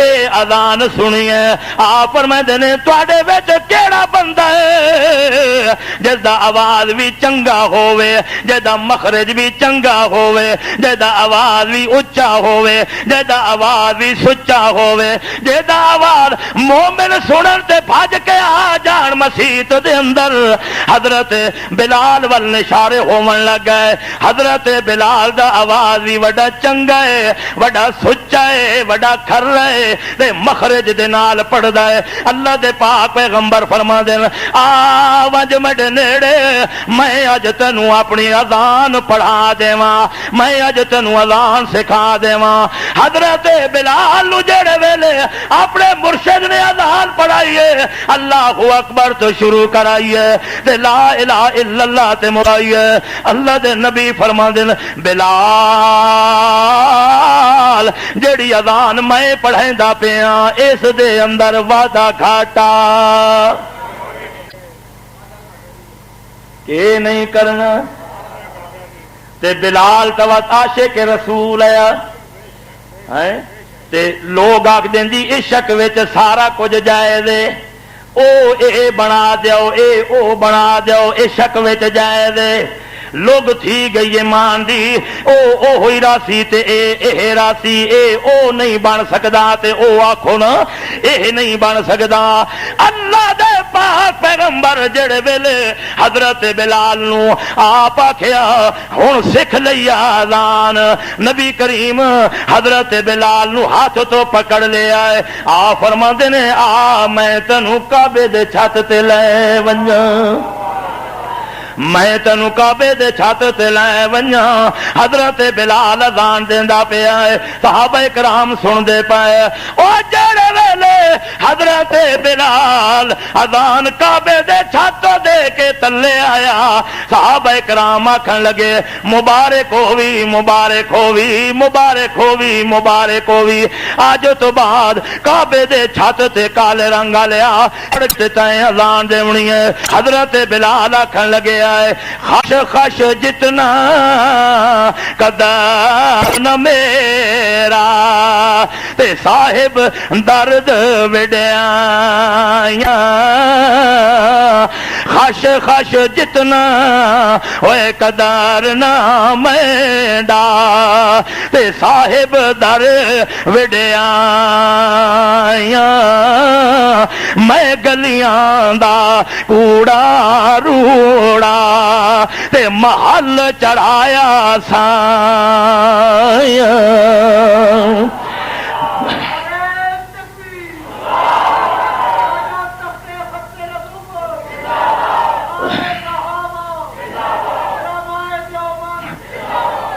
اے اذان سنی ہے آپ فرماندے نے تواڈے وچ کیڑا بندہ ہے جس دا آواز بھی چنگا ہووے, جس دا مخرج بھی چنگا ہووے, جس دا آواز بھی اچا ہووے, جس دا آواز بھی سچا ہووے, جس دا آواز مومن سنن تے بھج کے آ جان مسیت دے اندر. حضرت بلال ول اشارے ہون لگ گئے. حضرت بلال دا آواز بھی وڈا چنگا ہے, وڈا سچا ہے, وڈا کھر ہے تے مخرج دے نال پڑھدا ہے. اللہ دے پاک پیغمبر فرما دین آ وج میرے نیڑے میں اج تینوں اپنی اذان پڑھا دیواں, میں اج تینوں اذان سکھا دیواں. حضرت بلال نو جڑے ویلے اپنے مرشد نے اذان پڑھائی ہے اللہ اکبر تو شروع کرائی ہے تے لا الہ الا اللہ تے مرائی ہے. اللہ دے نبی فرما دین بلال جڑی اذان میں پڑھیندا پیا اس دے اندر وعدہ گھاٹا کہ نہیں کرنا. تے بلال تو عاشق رسول ہے تے لوگ آکھ دیندی عشق وچ سارا کچھ جائز ہے, او اے بنا دیو, اے او بنا دیو, عشق وچ جائز ہے. لوگ تھی گئی مان دی او ہوئی راسی تے اے راسی, اے او نہیں بن سکدا تے او آکھو نا اے نہیں بن سکدا. اللہ دے پاک پیغمبر جڑے ویلے حضرت بلال نو آپ آکھیا ہن سکھ لئی اذان. نبی کریم حضرت بلال نو ہاتھ تو پکڑ لیا ہے. آ فرماندے نے آ میں تینوں کعبے دے چھت تے لے ونجاں, میں تینوں کعبے دے چھت تے لے ونجاں. حضرت بلال اذان دیندا پیا ہے, صحابہ کرام سن دے پئے. او جڑے ویلے حضرت بلال اذان کعبے دے چھت دے کے تلے آیا صحابہ کرام آکھن لگے مبارک ہووی, مبارک ہووی, مبارک ہووی, مبارک ہووی. اج تو بعد کعبے دے چھت تے کالے رنگ والیا تے تائیں اذان دیونی ہے. حضرت بلال آکھن لگے خش خش جتنا قدر نہ میرا تے صاحب درد وڈیاں. خش خش جتنا ہوئے قدر نہ میڈا تے صاحب در وڈیاں. میں گلیاں دا کوڑا روڑا تے محل چڑھایا سا.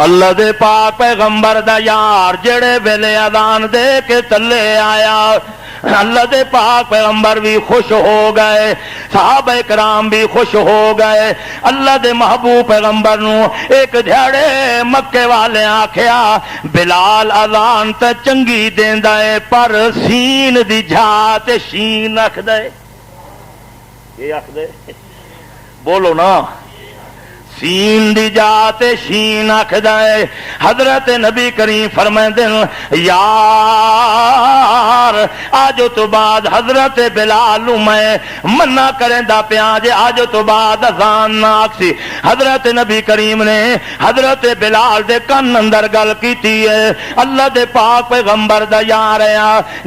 اللہ دے پاک پیغمبر دا یار جڑے ویلے اذان دے کے تلے آیا اللہ دے پاک پیغمبر بھی خوش ہو گئے, صحابہ کرام بھی خوش ہو گئے. اللہ دے محبوب پیغمبر نو ایک دھیاڑے مکے والے آکھیا بلال اذان تے چنگی دیندا ہے پر سین دی جھا تے شین رکھ دے. یہ آکھ دے بولو نا, سین دی جات شین آکھدا ہے. حضرت نبی کریم فرماندے یار آج تو بعد حضرت بلال میں منع کریندا پیا جے آج تو بعد اذان نہ آکسی. حضرت نبی کریم نے حضرت بلال دے کن اندر گل کیتی ہے. اللہ دے پاک پیغمبر دا یار ہے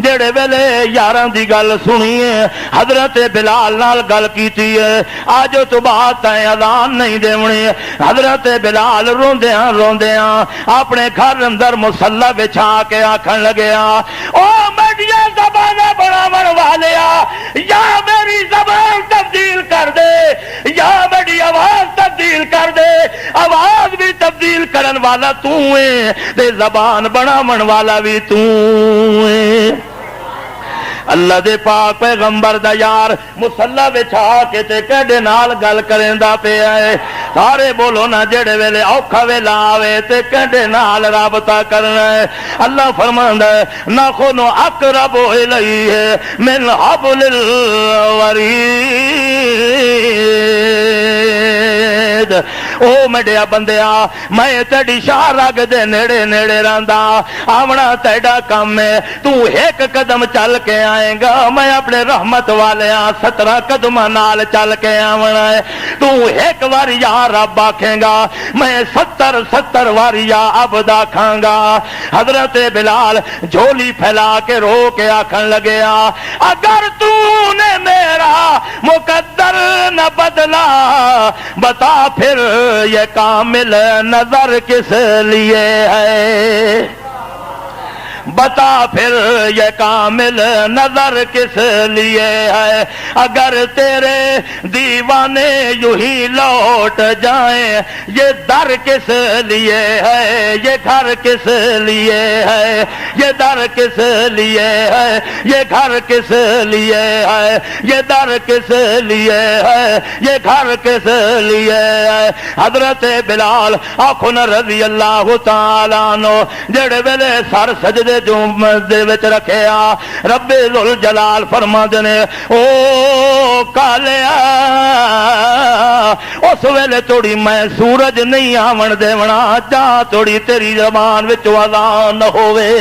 جڑے ویلے یاراں دی گل سنی ہے حضرت بلال نال گل کیتی ہے آج تو بعد تے اذان نہیں دیونی. حضرت بلال روندیاں روندیاں اپنے گھر اندر مصلی بچھا کے آکھن لگیا او میڈیا زبان بناون والیا یا میری زبان تبدیل کر دے یا میری آواز تبدیل کر دے. آواز بھی تبدیل کرن والا تو ہے تے زبان بناون والا بھی تو ہے. اللہ دے پاک پیغمبر دا یار مصلا بچھا کے تے کڈے نال گل کریندا پیا ہے. سارے بولو نا جڑے ویلے اوکھا ویلا آوے تے کڈے نال رابطہ کرنا ہے. اللہ فرماندا ہے ناخن اقرب الیہ من حبل الورید. او میڈیا بندیا میں تیری شاہ رگ دے نیڑے نیڑے رہندا آونا تیڑا کام ہے. تو ایک قدم چل کے آئے گا میں اپنے رحمت والے 17 قدم نال چل کے آونا ہے. تو ایک بار یا رب آکھیں گا میں 70 بار یا عبد آکھاں گا. حضرت بلال جھولی پھیلا کے رو کے آکھن لگیا اگر تو نے میرا مقدر نہ بدلا بتا پھر یہ کامل نظر کس لیے ہے. بتا پھر یہ کامل نظر کس لیے ہے. اگر تیرے دیوانے یوں ہی لوٹ جائیں یہ در کس لیے ہے. یہ گھر کس لیے ہے. یہ در کس لیے ہے. یہ گھر کس لیے ہے. یہ در کس لیے ہے. یہ گھر کس لیے ہے. حضرت بلال آخن رضی اللہ تعالیٰ عنہ جڑے ویلے سر سجدے جو دے وچ رکھیا رب ذوالجلال فرما دینے او کالیا اس ویلے توڑی میں سورج نہیں آون دیونا جا توڑی تیری زبان وچ اذان نہ ہوئے.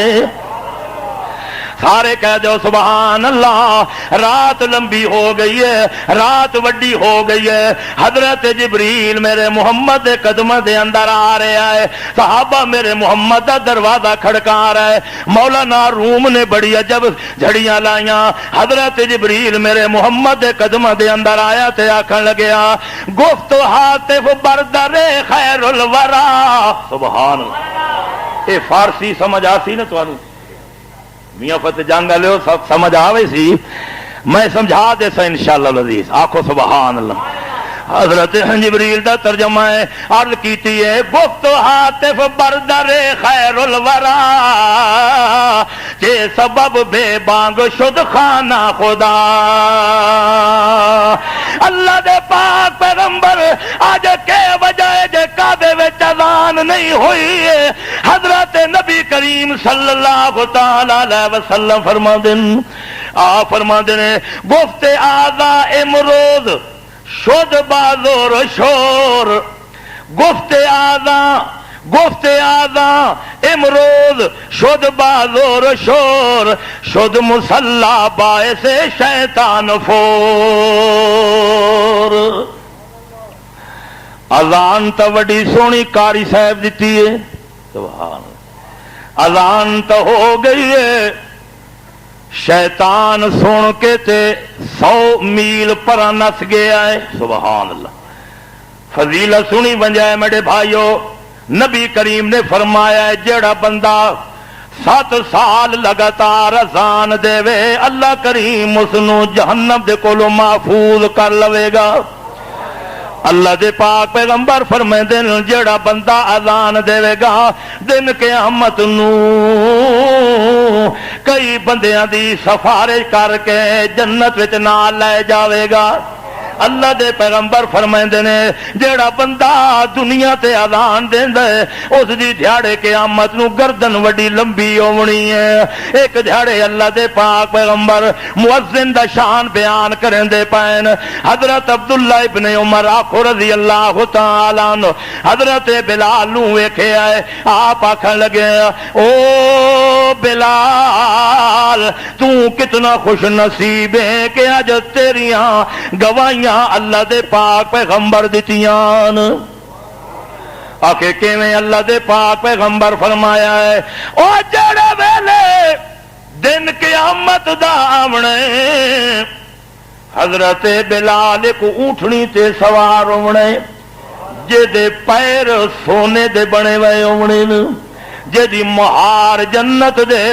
سارے کہہ دو سبحان اللہ. رات لمبی ہو گئی ہے. رات وڈی ہو گئی ہے. حضرت جبریل میرے محمد دے قدموں دے اندر آ رہا ہے. صحابہ میرے محمد دا دروازہ کھڑکا رہا ہے. مولانا روم نے بڑی عجب جھڑیاں لائیاں. حضرت جبریل میرے محمد دے قدموں دے اندر آیا تے آکھن لگیا گفت ہاتف بردر خیر الورا. سبحان اللہ. اے فارسی سمجھ آسی نا تانوں میاں فتح جنگ والے سب سمجھ آوے سی میں سمجھا دے سا انشاءاللہ العزیز. آکھو سبحان اللہ. حضرت جبریل دا ترجمہ ہے عرض کیتی ہے گفت ہاتف بردر خیر الورا کہ سبب بے بانگ شد خانہ خدا. اللہ دے پاک پیغمبر آج کے وجہ جے کعبے وچ اذان نہیں ہوئی ہے. حضرت نبی کریم صلی اللہ تعالی علیہ وسلم فرما دین گفت آذا امروز شد بازور شور. گفت آذا امروز شد بازور شور شد مسلح باعث شیطان فور. اذان تو وڈی سونی کاری صاحب دیتی ہے. سبحان اللہ. اذان تو ہو گئی ہے. شیطان سن کے تے 100 میل پر نس گیا ہے. سبحان اللہ. فضیلت سنی ونجائے میرے بھائیو. نبی کریم نے فرمایا ہے جڑا بندہ 7 سال لگاتار اذان دے وے اللہ کریم اس نو جہنم دے کولوں محفوظ کر لوے گا. اللہ دے پاک پیغمبر فرمائندے نے جڑا بندہ اذان دے گا دن قیامت نو کئی بندیاں دی سفارش کر کے جنت وچ نال لے جاوے گا. اللہ دے پیغمبر فرمائندے نے جیڑا بندہ دنیا تے اذان دیندا ہے اس دی دیہاڑے قیامت نو گردن وڈی لمبی ہونی ہے. ایک دیہاڑے اللہ دے پاک پیغمبر مؤذن دا شان بیان کرندے پین. حضرت عبداللہ ابن عمر آخو رضی اللہ تعالی عنہ حضرت بلال نو ویکھیا ہے. آپ آکھن لگے او بلال تو کتنا خوش نصیب ہے کہ اج تیریاں گواہیاں اللہ دے پاک پیغمبر دتیاں. آکھے کیویں اللہ دے پاک پیغمبر فرمایا ہے او جڑے ویلے دن قیامت دا آونے حضرت بلال کو اونٹنی تے سوار ہونے جے دے پیر سونے دے بنے ہوئے ہونے جیدی مہار جنت دے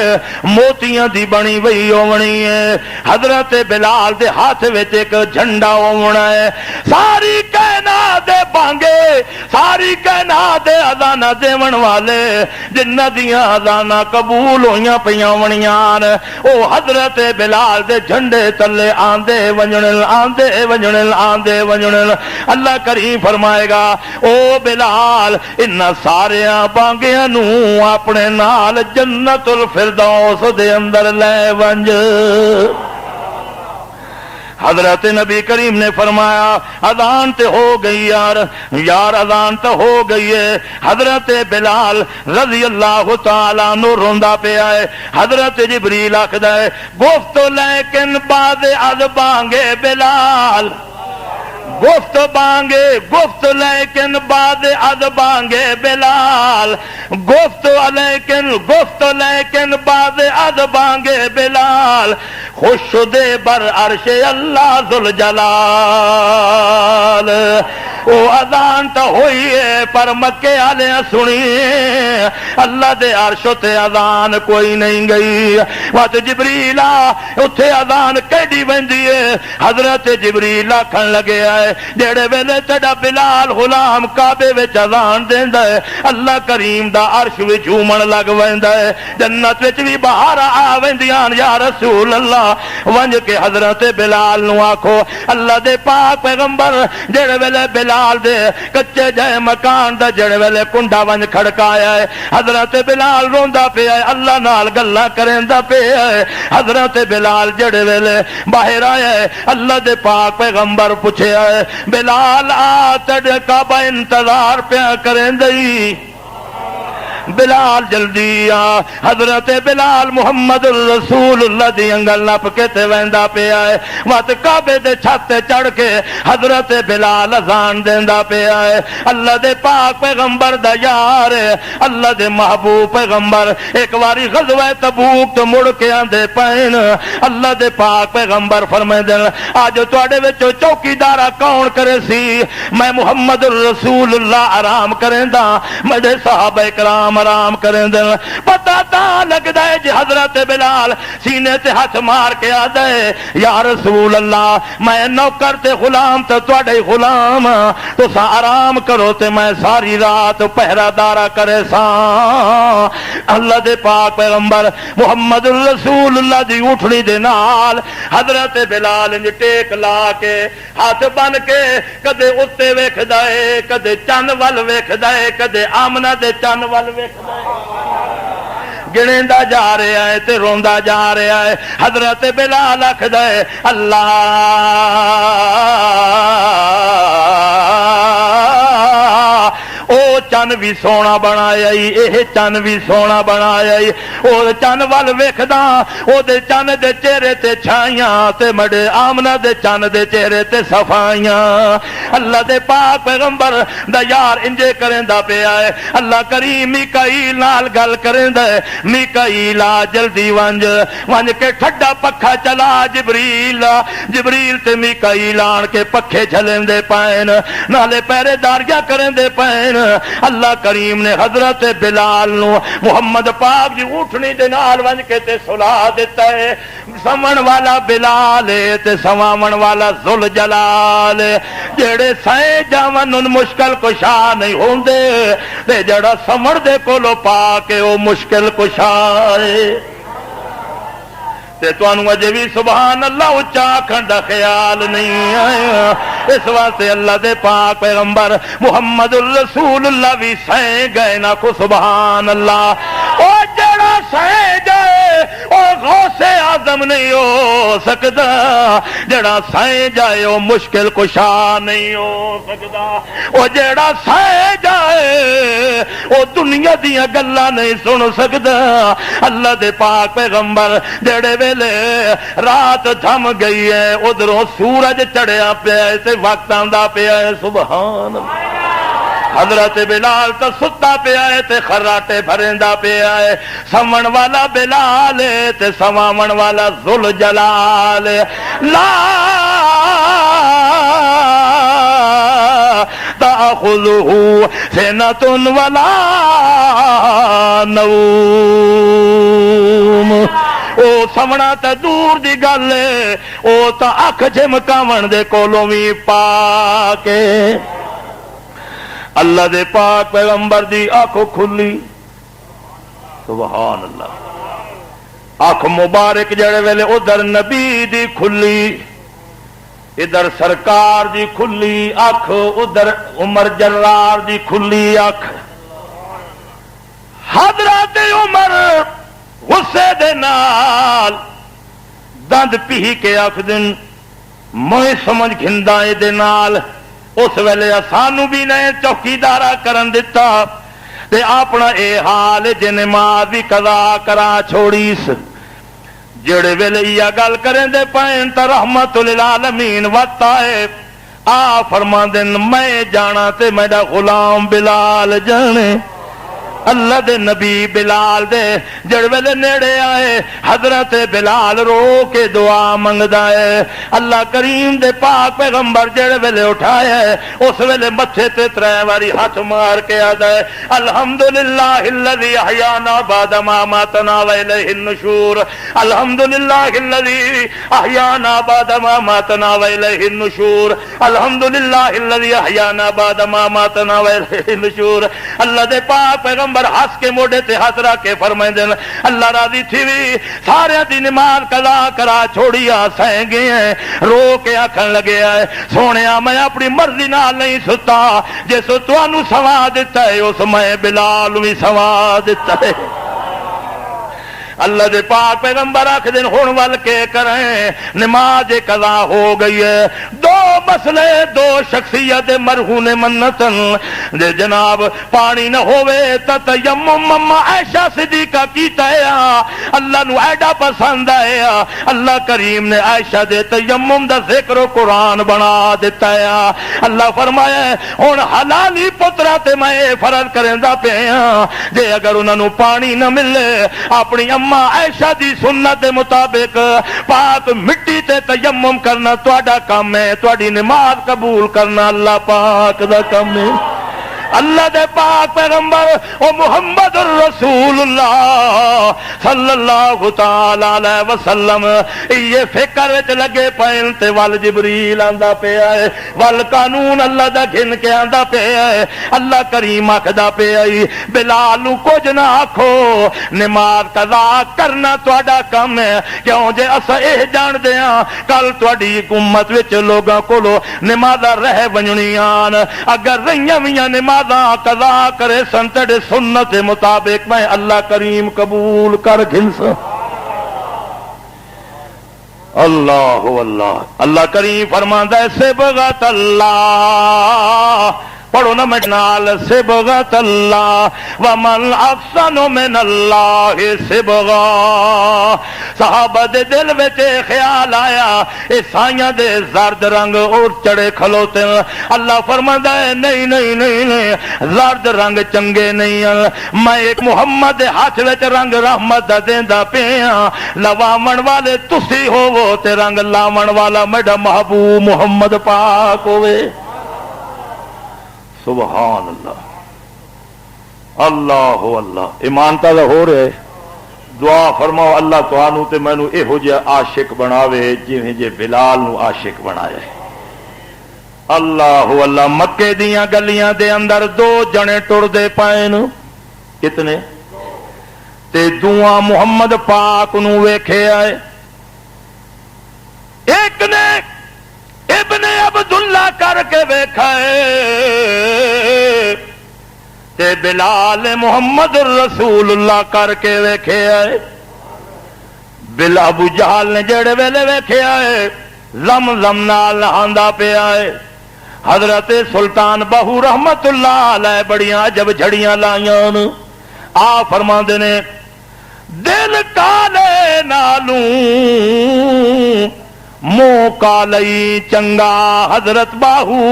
موتیاں دی بنی وئی ہونی ہے. حضرت بلال دے ہاتھ وچ ایک جھنڈا ہونا ہے. ساری کائنات دے بانگے ساری کائنات دے اذاناں دیون والے جنہ دیاں اذاناں قبول ہویاں پیاں ونیاں او حضرت بلال دے جھنڈے تلے آندے ونجن آندے ونجن آندے ونجن. اللہ کریم فرمائے گا او بلال ان سارے بانگیاں نو اپنے نال جنت الفردوس دے اندر لے ونج. حضرت نبی کریم نے فرمایا اذان تے ہو گئی یار اذان تو ہو گئی ہے. حضرت بلال رضی اللہ تعالیٰ عنہ روندا پیا ہے. حضرت جبریل آکھدا ہے گفت لیکن بعد از بانگے بلال گفت بانگے گفت لیکن بعد از بانگے بلال گفت لیکن بعد از بانگے بلال خوش دے بر عرش اللہ ذوالجلال. او اذان تو ہوئی ہے پر مکے والے سنی اللہ دے عرش تے اذان کوئی نہیں گئی. وقت جبریل اتھے اذان کیڈی ویندی ہے. حضرت جبریل آکھن لگے آئے جڑے ویلے تیرا بلال غلام کعبے وچ اذان دیندا ہے اللہ کریم دا عرش وچ جھومن لگ ویندا ہے. جنت وچ بھی بہار آ ویندیاں یا رسول اللہ. ونج کے حضرت بلال نو آکھو اللہ دے پاک پیغمبر جڑے ویلے بلال دے کچے جائے مکان دا جڑے ویلے کنڈا ونج کھڑکایا ہے حضرت بلال روندا پیا ہے اللہ نال گلاں کریندا پیا ہے. حضرت بلال جڑے ویلے باہر آیا ہے اللہ دے پاک پیغمبر پوچھیا ہے بلال آ تیرے کعبہ انتظار پیا کریندی. بلال جلدی آ. حضرت بلال محمد الرسول اللہ دی انگل نپ کے تے ویندا پیا ہے. وقت کعبے دے چھت تے چڑھ کے حضرت بلال اذان دیندا پیا ہے. اللہ دے پاک پیغمبر دا یار اللہ دے محبوب پیغمبر ایک واری غزوہ تبوک تو مڑ کے آندے پین اللہ دے پاک پیغمبر فرمیندے اج تواڈے وچ چوکیدارا کون کرے سی میں محمد الرسول اللہ آرام کریندا میرے صحابہ کرام آرام کریں دے. پتہ تا لگدا ہے جی حضرت بلال سینے تے ہاتھ مار کے آدا ہے یا رسول اللہ میں نوکر تے غلام تے تواڈے غلام تو سا آرام کرو تے میں ساری رات پہرا دارا کرے سا. اللہ دے پاک پیغمبر محمد رسول اللہ دی اٹھنی دے نال حضرت بلال انج ٹیک لا کے ہاتھ بن کے کدے اتے ویکھدا ہے کدے چن ول ویکھدا ہے کدے آمنہ دے چن ول ویکھدا ہے. گنیندا جا رہا ہے تے روندا جا رہا ہے. حضرت بلال آکھدا ہے اللہ او چن بھی سونا بنایا اے چن بھی سونا بنایا او چن ول ویکھدا او دے چن دے چہرے تے چھائیاں تے مڑے آمنہ دے چن دے چہرے تے صفائیاں. اللہ دے پاک پیغمبر دا یار انجے کریندا پیا ہے. اللہ کریم میکائیل نال گل کریندا ہے میکائیل آ جلدی ونج ونج کے ٹھڈا پکھا چلا جبریل تے میکائیل آن کے پکھے جھلیندے پین نالے پہرے داریاں کریندے پین. اللہ کریم نے حضرت بلال نو محمد پاک جی اٹھنی دے نال ونج کے تے سلا دیتا ہے. سمن والا بلال تے سواون والا ذوالجلال جڑے سائے جاون ان مشکل کشا نہیں ہوندے تے جڑا سمن دے کولو پا کے او مشکل کشا ہے. تے تانوں اجے بھی سبحان اللہ اچا آکھن دا خیال نہیں آیا. اس واسطے اللہ دے پاک پیغمبر محمد الرسول اللہ بھی سائے گئے نہ کو سبحان اللہ. او جڑا سائے جائے او غوث اعظم نہیں ہو سکدا جڑا سائے جائے او مشکل کشا نہیں ہو سکدا. او جڑا سائے جائے او دنیا دیاں گلاں نہیں سن سکدا. اللہ دے پاک پیغمبر جڑے رات تھم گئی ہے ادھروں سورج چڑھیا پیا تے وقت آندا پیا ہے سبحان اللہ. حضرت بلال تو ستا پیا ہے تے خراٹے بھریندا پیا ہے. سمن والا بلال تے سواون والا ذوالجلال لا تاخذہ سنۃ ولا نوم۔ او سمنا تے دور دی گل ہے، او تا اکھ جھمکاون دے کولوں وی پاک ہے۔ اللہ دے پاک پیغمبر دی اکھ کھلی، سبحان اللہ، اکھ مبارک جڑے ویلے ادھر نبی دی کھلی، ادھر سرکار دی کھلی اکھ، ادھر عمر جرار دی کھلی اکھ۔ حضرت عمر غصے دے نال دند پی کے آکھ دن میں سمجھ گھندا اے دے نال، اس ویلے سانو بھی نئے چوکیدارا کرن دتا تے اپنا اے حال جے نماز بھی قضا کرا چھوڑیس۔ جڑے ویلے یہ گل کریں دے پائیں تا رحمت للعالمین وقت آئے، آ فرما دن میں جانا تے میرا غلام بلال جانے۔ اللہ دے نبی بلال دے جڑ ویلے نیڑے آئے، حضرت بلال رو کے دعا منگدا ہے۔ اللہ کریم دے پاک پیغمبر جڑ ویلے اٹھایا ہے، اس ویلے متھے تے 3 واری ہاتھ مار کے آدا ہے الحمدللہ الذی احیانا بعد ما ماتنا والیہ النشور، الحمدللہ الذی احیانا بعد ما ماتنا والیہ النشور، الحمدللہ الذی احیانا بعد ما ماتنا والیہ النشور۔ اللہ دے پاک پیغمبر ہس کے موڑے تے ہاتھ رکھ کے فرمائیں دن اللہ راضی تھی وی سارے دی نماز قضا کرا چھوڑیا سہیں گئے ہیں، رو کے آکھن لگے آئے سونیا میں اپنی مرضی نال نہیں ستا، جس توانو سوا دیتا ہے اس میں بلال بھی سوا دیتا ہے۔ اللہ دے پاک پیغمبر آکھ دن ہون وال کے کریں نماز قضا ہو گئی ہے۔ 2 مسئلے 2 شخصیت مرہون منتن دے جناب پانی نہ ہوئے تا تیمم مما عائشہ صدیقہ کیتا ہے، اللہ نو ایڈا پسند ہے، اللہ کریم نے عائشہ دے تیمم دا ذکر و قرآن بنا دیتا ہے۔ اللہ فرمایا ہے ہن حلالی پترا تے میں فرض کریندا پیا جے اگر انہاں نو پانی نہ ملے اپنی عائشہ دی سنت دے مطابق پاک مٹی تے تیمم کرنا تہاڈا کام ہے، تہاڈی نماز قبول کرنا اللہ پاک دا کام ہے۔ اللہ دے پاک پیغمبر او محمد الرسول اللہ صلی اللہ تعالی علیہ وسلم یہ فکر وچ لگے پین تے ول جبریل آندا پیا ہے، ول قانون اللہ دا گھن کے آندا پیا ہے۔ اللہ کریم آکھدا پیا ہے بلال نو کچھ نہ آکھو، نماز قضا کرنا تہاڈا کام ہے، کیوں جے اسا اے جان دیاں کل تہاڈی امت وچ لوگاں کولو نمازاں رہ ونجنیاں، اگر رہیاں ویاں نماز قضا کرے سنتڑ سنت مطابق میں اللہ کریم قبول کر گھنسا۔ اللہ اللہ اللہ کریم فرماندا ہے صبغۃ اللہ، پڑھو نا مجنال صبغۃ اللہ ومن احسن من اللہ صبغا۔ صحابہ دے دل وچ خیال آیا عیسائیاں دے زرد رنگ اور چڑے کھلوتے، اللہ فرماندا ہے نہیں نہیں نہیں نہیں زرد رنگ چنگے نہیں، میں ایک محمد دے ہاتھ وچ رنگ رحمت دا دیندا پیا، لواون والے تسی ہوو تے رنگ لاون والا میرا محبوب محمد پاک ہوئے۔ سبحان اللہ اللہ اللہ ایمان تازہ ہو رہے، دعا فرماؤ اللہ توانو تے مینو ایہو جہا عاشق بناوے جویں جے بلال نو عاشق بنایا ہے۔ اللہ اللہ مکے دیاں گلیاں دے اندر 2 جنے ٹر دے پائن، کتنے تے دعا محمد پاک نو ویکھے آئے، ایک نے ابن عبداللہ کر کے ویکھا ہے تے بلال محمد رسول اللہ کر کے ویکھے آئے۔ بلا ابو جہل نے جڑے ویلے ویکھے آئے زم زم نال نہاندا پہ آئے، حضرت سلطان بہو رحمت اللہ علیہ بڑیاں عجب جھڑیاں لائیاں آ فرماندے نے دل کالے نالوں منہ کالئی چنگا حضرت باہو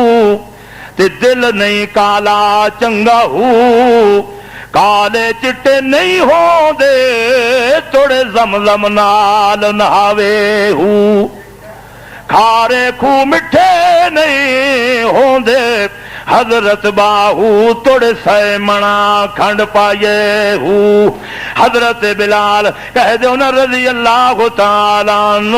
تے دل نہیں کالا چنگا ہو، کالے چٹے نہیں ہوں دے توڑے زمزم نال نہاوے ہو، کھارے کھو مٹھے نہیں ہوں دے حضرت باہو توڑے سائے منا کھنڈ پائے ہو حضرت بلال کہہ دو نا رضی اللہ تعالیٰ عنہ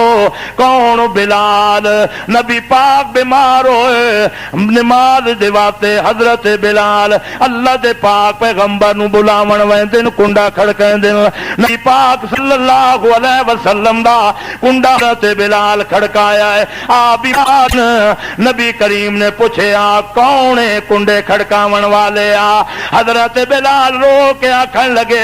کون بلال نبی پاک بیمار ہوئے نماز دیواتے حضرت بلال اللہ دے پاک پیغمبر نو بلاون ویندن کنڈا کھڑکیں دن نبی پاک صلی اللہ علیہ وسلم دا کنڈا حضرت بلال کھڑکایا ہے آبی نبی کریم نے پوچھے کون کنڈے کھڑکاون والے حضرت بلال رو کے آکھن لگے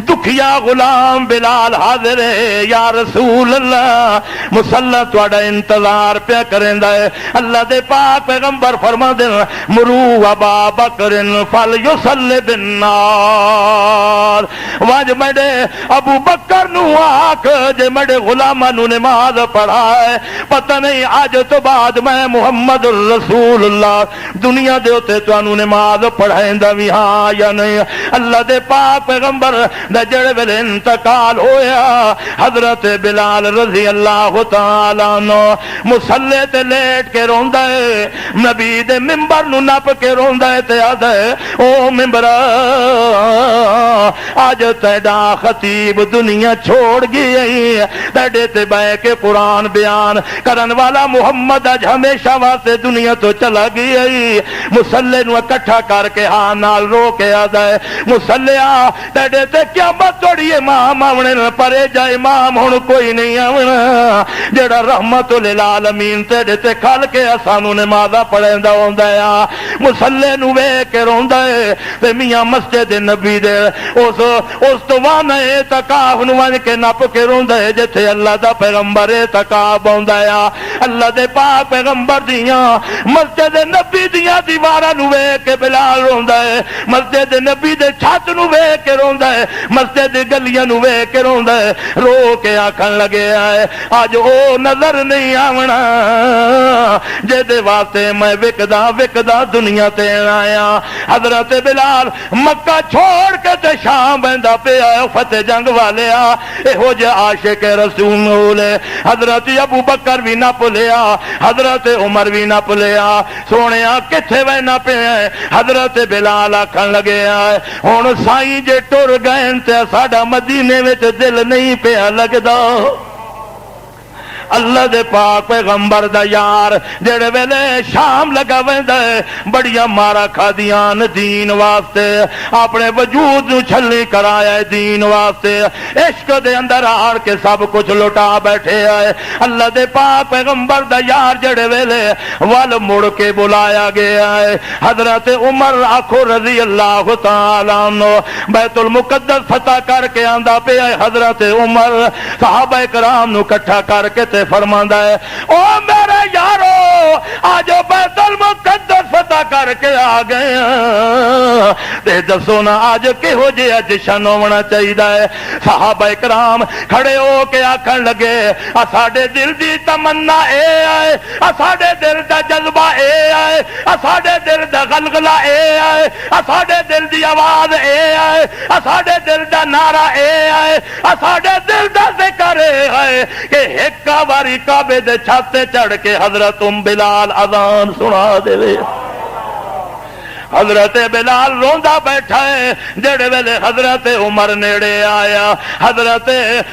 دکھیا غلام بلال حاضر ہے یا رسول اللہ مسلح تواڈا انتظار پیا کریندا ہے اللہ دے پاک پیغمبر فرما دین مرو ابا بکر فلیصلی بالنار واج مڈے ابو بکر نو آکھ جے مڈے غلاماں نو نماز پڑھائے پتہ نہیں اج تو بعد میں محمد رسول اللہ دنیا دے اوتے تانوں نماز پڑھائندا وی ہاں یا نہیں اللہ دے پاک پیغمبر دا جڑے ویلے انتقال ہویا حضرت بلال رضی اللہ تعالی عنہ مصلی تے لیٹ کے روندا ہے نبی دے منبر نو نپ کے روندا ہے تے آدا ہے او منبر اج تیڈا خطیب دنیا چھوڑ گئی تیڈے تے بیٹھ کے قرآن بیان کرن والا محمد اج ہمیشہ واسطے دنیا تو چلا گئی مصلی نو اکٹھا کر کے ہاں نال رو کے آدا ہے مصلیا تیڈے تے قیامت توڑی امام آونے پرے جا امام ہن کوئی نہیں آونا جڑا رحمت للعالمین تیڈے تے کھل کے سانو نمازاں پڑھیندا ہوندا ہے مصلی نو ویکھ کے روندا ہے تے میاں مسجد نبی دے اس تو وانا اعتکاف نو ون کے نپ کے روندا ہے جتھے اللہ دا پیغمبر اعتکاف ہوندا ہے اللہ دے پاک پیغمبر دیاں مسجد نبی دیاں دیواراں نو ویکھ کے بلال روندا ہے مسجد نبی دے چھت نو ویکھ کے روندا ہے مسجد گلیاں نو ویکھ کے روندا ہے رو کے آکھن لگے اج او نظر نہیں آونا جے دے واسطے میں وکدا دنیا تے آیا حضرت بلال مکہ چھوڑ کے تے شام بیندا پیا فتح جنگ والے ایہو جے عاشق رسول حضرت ابو بکر بھی نہ پلیا حضرت عمر بھی نہ پلیا سونیا کتھے وینا پیا حضرت بلال آکھن لگے ہن سائیں جے ٹر گئے تے ساڈا مدینے وچ دل نہیں پیا لگدا اللہ دے پاک پیغمبر دا یار جڑے ویلے شام لگا ویندا ہے بڑیاں مارا کھادیاں دین واسطے اپنے وجود نو چھلی کرایا ہے دین واسطے عشق دے اندر آڑ کے سب کچھ لٹا بیٹھے آئے اللہ دے پاک پیغمبر دا یار جڑے ویلے ول مڑ کے بلایا گیا ہے حضرت عمر آکھو رضی اللہ تعالی عنہ بیت المقدس فتح کر کے آندا پیا ہے حضرت عمر صحابہ کرام نو اکٹھا کر کے فرماندا ہے او میرے یارو آج بیت المقدس فتح کر کے آ گئے تے دسو نا آج کہو جہا جشن ہونا چاہیے صحابہ کرام کھڑے ہو کے آکھن لگے ساڈے دل دی تمنا اے آئے ساڈے دل دا جذبہ اے آئے ساڈے دل دا غلغلہ اے آئے ساڈے دل دی آواز اے آئے ساڈے دل دا نعرہ اے آئے ساڈے دل دا ذکر اے آئے کہ ایک باری کعبے دے چھاتے چڑھ کے حضرت بلال اذان سنا دے حضرت بلال روندا بیٹھا ہے جڑے ویلے حضرت عمر نیڑے آیا حضرت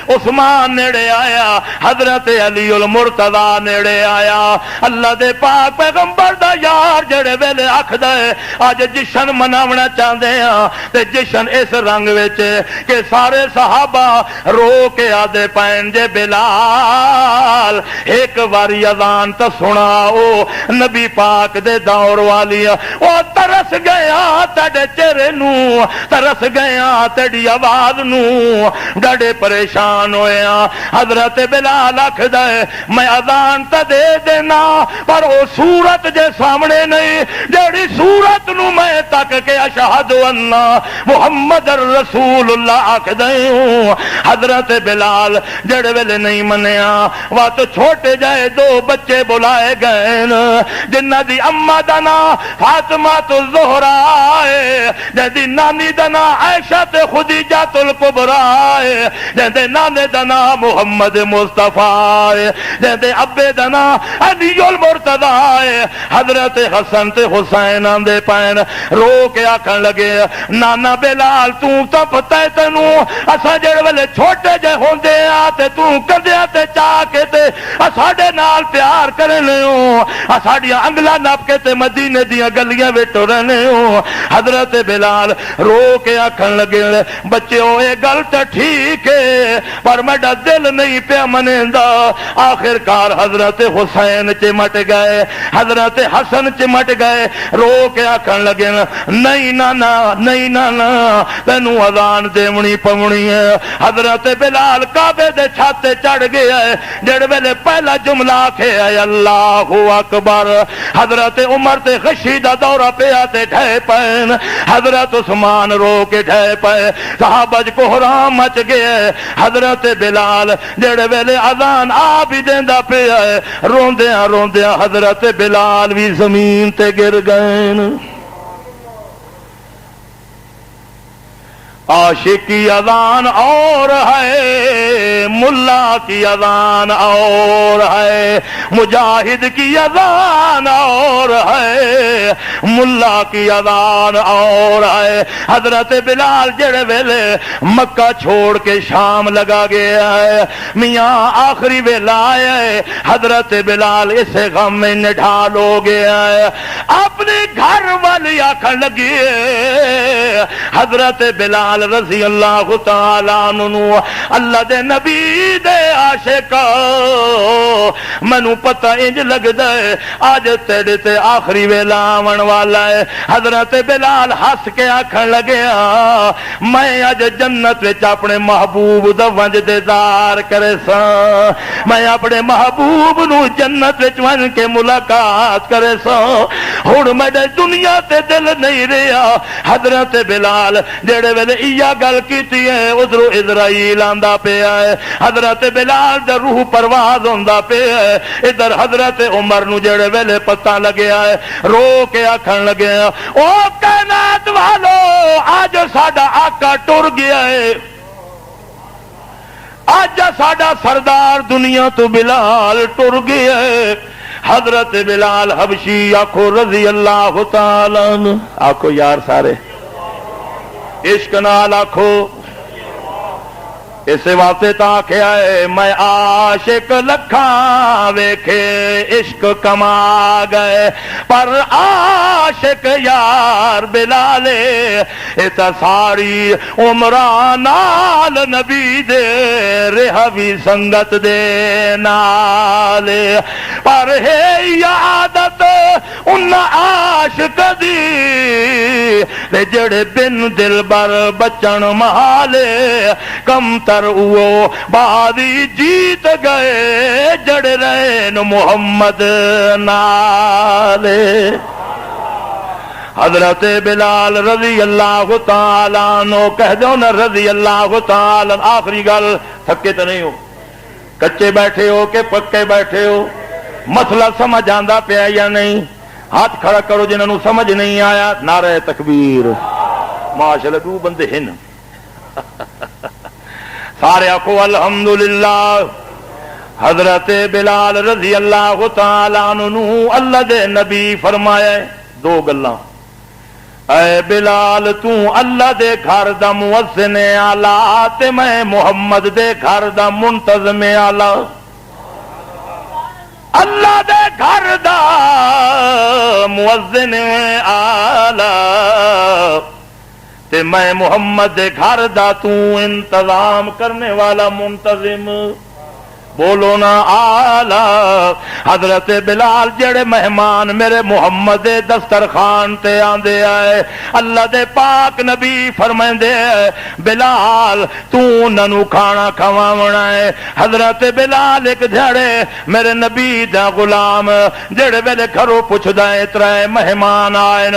عثمان نیڑے آیا حضرت علی المرتضی نیڑے آیا اللہ دے پاک پیغمبر دا یار جڑے ویلے آکھدا ہے اج جشن مناونا چاہندے ہاں تے جشن اس رنگ وچ کہ سارے صحابہ رو کے آدے پین جے بلال ایک واری اذان تا سناؤ نبی پاک دے دور والی او ترس گیا تیرے چہرے نو ترس گیا تیری آواز نو ڈاڈے پریشان ہویا حضرت بلال آکھدا ہے میں اذان تے دے دینا پر او صورت جے سامنے نہیں جیڑی صورت نو میں تک کے اشہد ان محمد رسول اللہ آکھدا ہوں حضرت بلال جڑے ویلے نہیں منیا وا تو چھوٹے جائے دو بچے بلائے گئے جنہ دی اما دا نام فاطمہ زہرا ہے، جہدی نانی دا نام عائشہ تے خدیجہ الکبریٰ ہے، جہدے نانے دا نام محمد مصطفیٰ ہے، جہدے ابے دا نام علی المرتضیٰ ہے۔ حضرت حسن تے حسین آندے پین رو کے آکھن لگے نانا بلال تو پتہ ہے تینوں اساں جڑے ویلے چھوٹے جے ہوندے آ تے کندیاں تے چاہ کے تے ساڈے نال پیار کرنے ہو، ساڈیاں انگلاں نپ کے تے مدینے دیاں گلیاں وچ ٹرنے ہو۔ حضرت بلال رو کے آکھن لگے بچیو اے گل تے ٹھیک ہے پر میرا دل نہیں پیا منیندا۔ آخر کار حضرت حسین چمٹ گئے، حضرت حسن چمٹ گئے، رو کے آکھن لگے نہیں نانا نہیں نانا تینوں اذان دیونی پونی ہے۔ حضرت بلال کعبے دے چھاتے چڑھ گیا ہے، جڑ ویلے پہلا جملہ آکھے ہے اللہ اکبر، حضرت عمر تے غشی دا دورہ پیا تے ڈھے پین، حضرت عثمان رو کے ڈھے پے، صحابہ کو حرام مچ گیا ہے۔ حضرت بلال جڑے ویلے اذان آ بھی دیندا پیا ہے، روندیاں روندیاں حضرت بلال بھی زمین تے گر گئے۔ عاشق کی اذان اور ہے، ملا کی اذان اور ہے، مجاہد کی اذان اور ہے، ملا کی اذان اور ہے۔ حضرت بلال جڑے ویلے مکہ چھوڑ کے شام لگا گیا ہے، میاں آخری ویلا آیا ہے، حضرت بلال اسے غم میں نڈھال ہو گیا ہے، اپنے گھر والی آکھن لگی ہے حضرت بلال رضی اللہ تعالی عنہ اللہ دے نبی دے عاشق، مینوں پتہ انج لگدا ہے اج تیرے تے آخری ویلا آون والا ہے۔ حضرت بلال ہس کے آکھن لگیا میں اج جنت وچ اپنے محبوب دا ونج دیدار کرے ساں، میں اپنے محبوب نو جنت وچ ون کے ملاقات کرے ساں، ہن میرے دنیا تے دل نہیں رہیا۔ حضرت بلال جڑے ویلے یا گل کیتی ہے ادھروں اسرائیل آندا پیا ہے، حضرت بلال دا روح پرواز ہوندا پیا ہے، ادھر حضرت عمر نو جڑے ویلے پتہ لگیا ہے رو کے آکھن لگیا او کائنات والو آج ساڈا آقا ٹر گیا ہے، آج ساڈا سردار دنیا تو بلال ٹر گیا ہے۔ حضرت بلال حبشی آکھو رضی اللہ تعالی عنہ، آکھو یار سارے عشق نال آکھو، اسے واسطے تا آکھیا ہے میں عاشق لکھاں ویکھے عشق کما گئے پر عاشق یار بلالے اتا ساری عمران نال نبی دے رہا بھی سنگت دے نالے پر ہے عادت ان عاشق دی جڑے بن دل بر بچن محالے کم تر او بادی جیت گئے جڑے رین محمد نالے۔ حضرت بلال رضی اللہ تعالیٰ عنہ کہہ دو نا رضی اللہ تعالیٰ، آخری گل تھکے تو نہیں ہو، کچے بیٹھے ہو کہ پکے بیٹھے ہو، مسئلہ سمجھ آندا پیا یا نہیں؟ ہاتھ کھڑا کرو جنہوں سمجھ نہیں آیا، نعرہ تکبیر۔ ماشاءاللہ دو بندے ہیں سارے آکھو الحمدللہ۔ حضرت بلال رضی اللہ تعالیٰ عنہ اللہ دے نبی فرمایا دو گلاں، اے بلال تو اللہ دے گھر دا مؤذن اعلی تے میں محمد دے گھر دا منتظم اعلی، اللہ دے گھر دا مؤذن اعلی تے میں محمد دے گھر دا تو انتظام کرنے والا منتظم، بولو نا آلہ۔ حضرت بلال جڑے مہمان میرے محمد دے دسترخوان تے آندے آئے، اللہ دے پاک نبی فرمائندے بلال تو ننو کھانا کھواونا ہے۔ حضرت بلال ایک دھڑے میرے نبی دا غلام جڑے ویلے گھروں پوچھدا ہے ترے مہمان آئے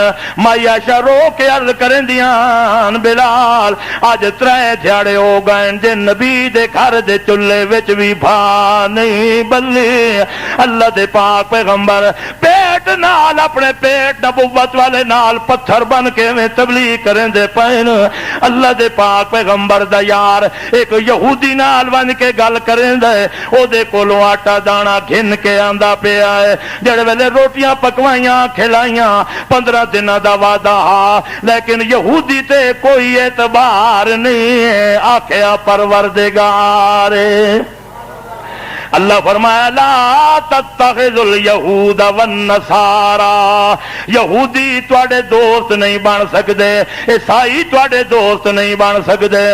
مایا شرو کے عرض کریں دیاں بلال اج ترے دھڑے ہو گئے جے نبی دے گھر دے چولہے وچ بھی بھا نہیں بلی اللہ دے پاک پیغمبر پیٹ نال اپنے پیٹ نبوت والے نال پتھر بن کے میں تبلیغ کریں دے پین اللہ دے پاک پیغمبر دا یار ایک یہودی نال بن کے گل کریں دے او دے کولوں آٹا دانا گھن کے آندا پیا ہے جڑے ویلے روٹیاں پکوائیاں کھلائیاں 15 دنوں دا وعدہ لیکن یہودی تے کوئی اعتبار نہیں ہے آکھیا پروردگار اللہ فرمایا لا تتخذوا اليهود والنصارى یہودی تواڈے دوست نہیں بن سکدے عیسائی تواڈے دوست نہیں بن سکدے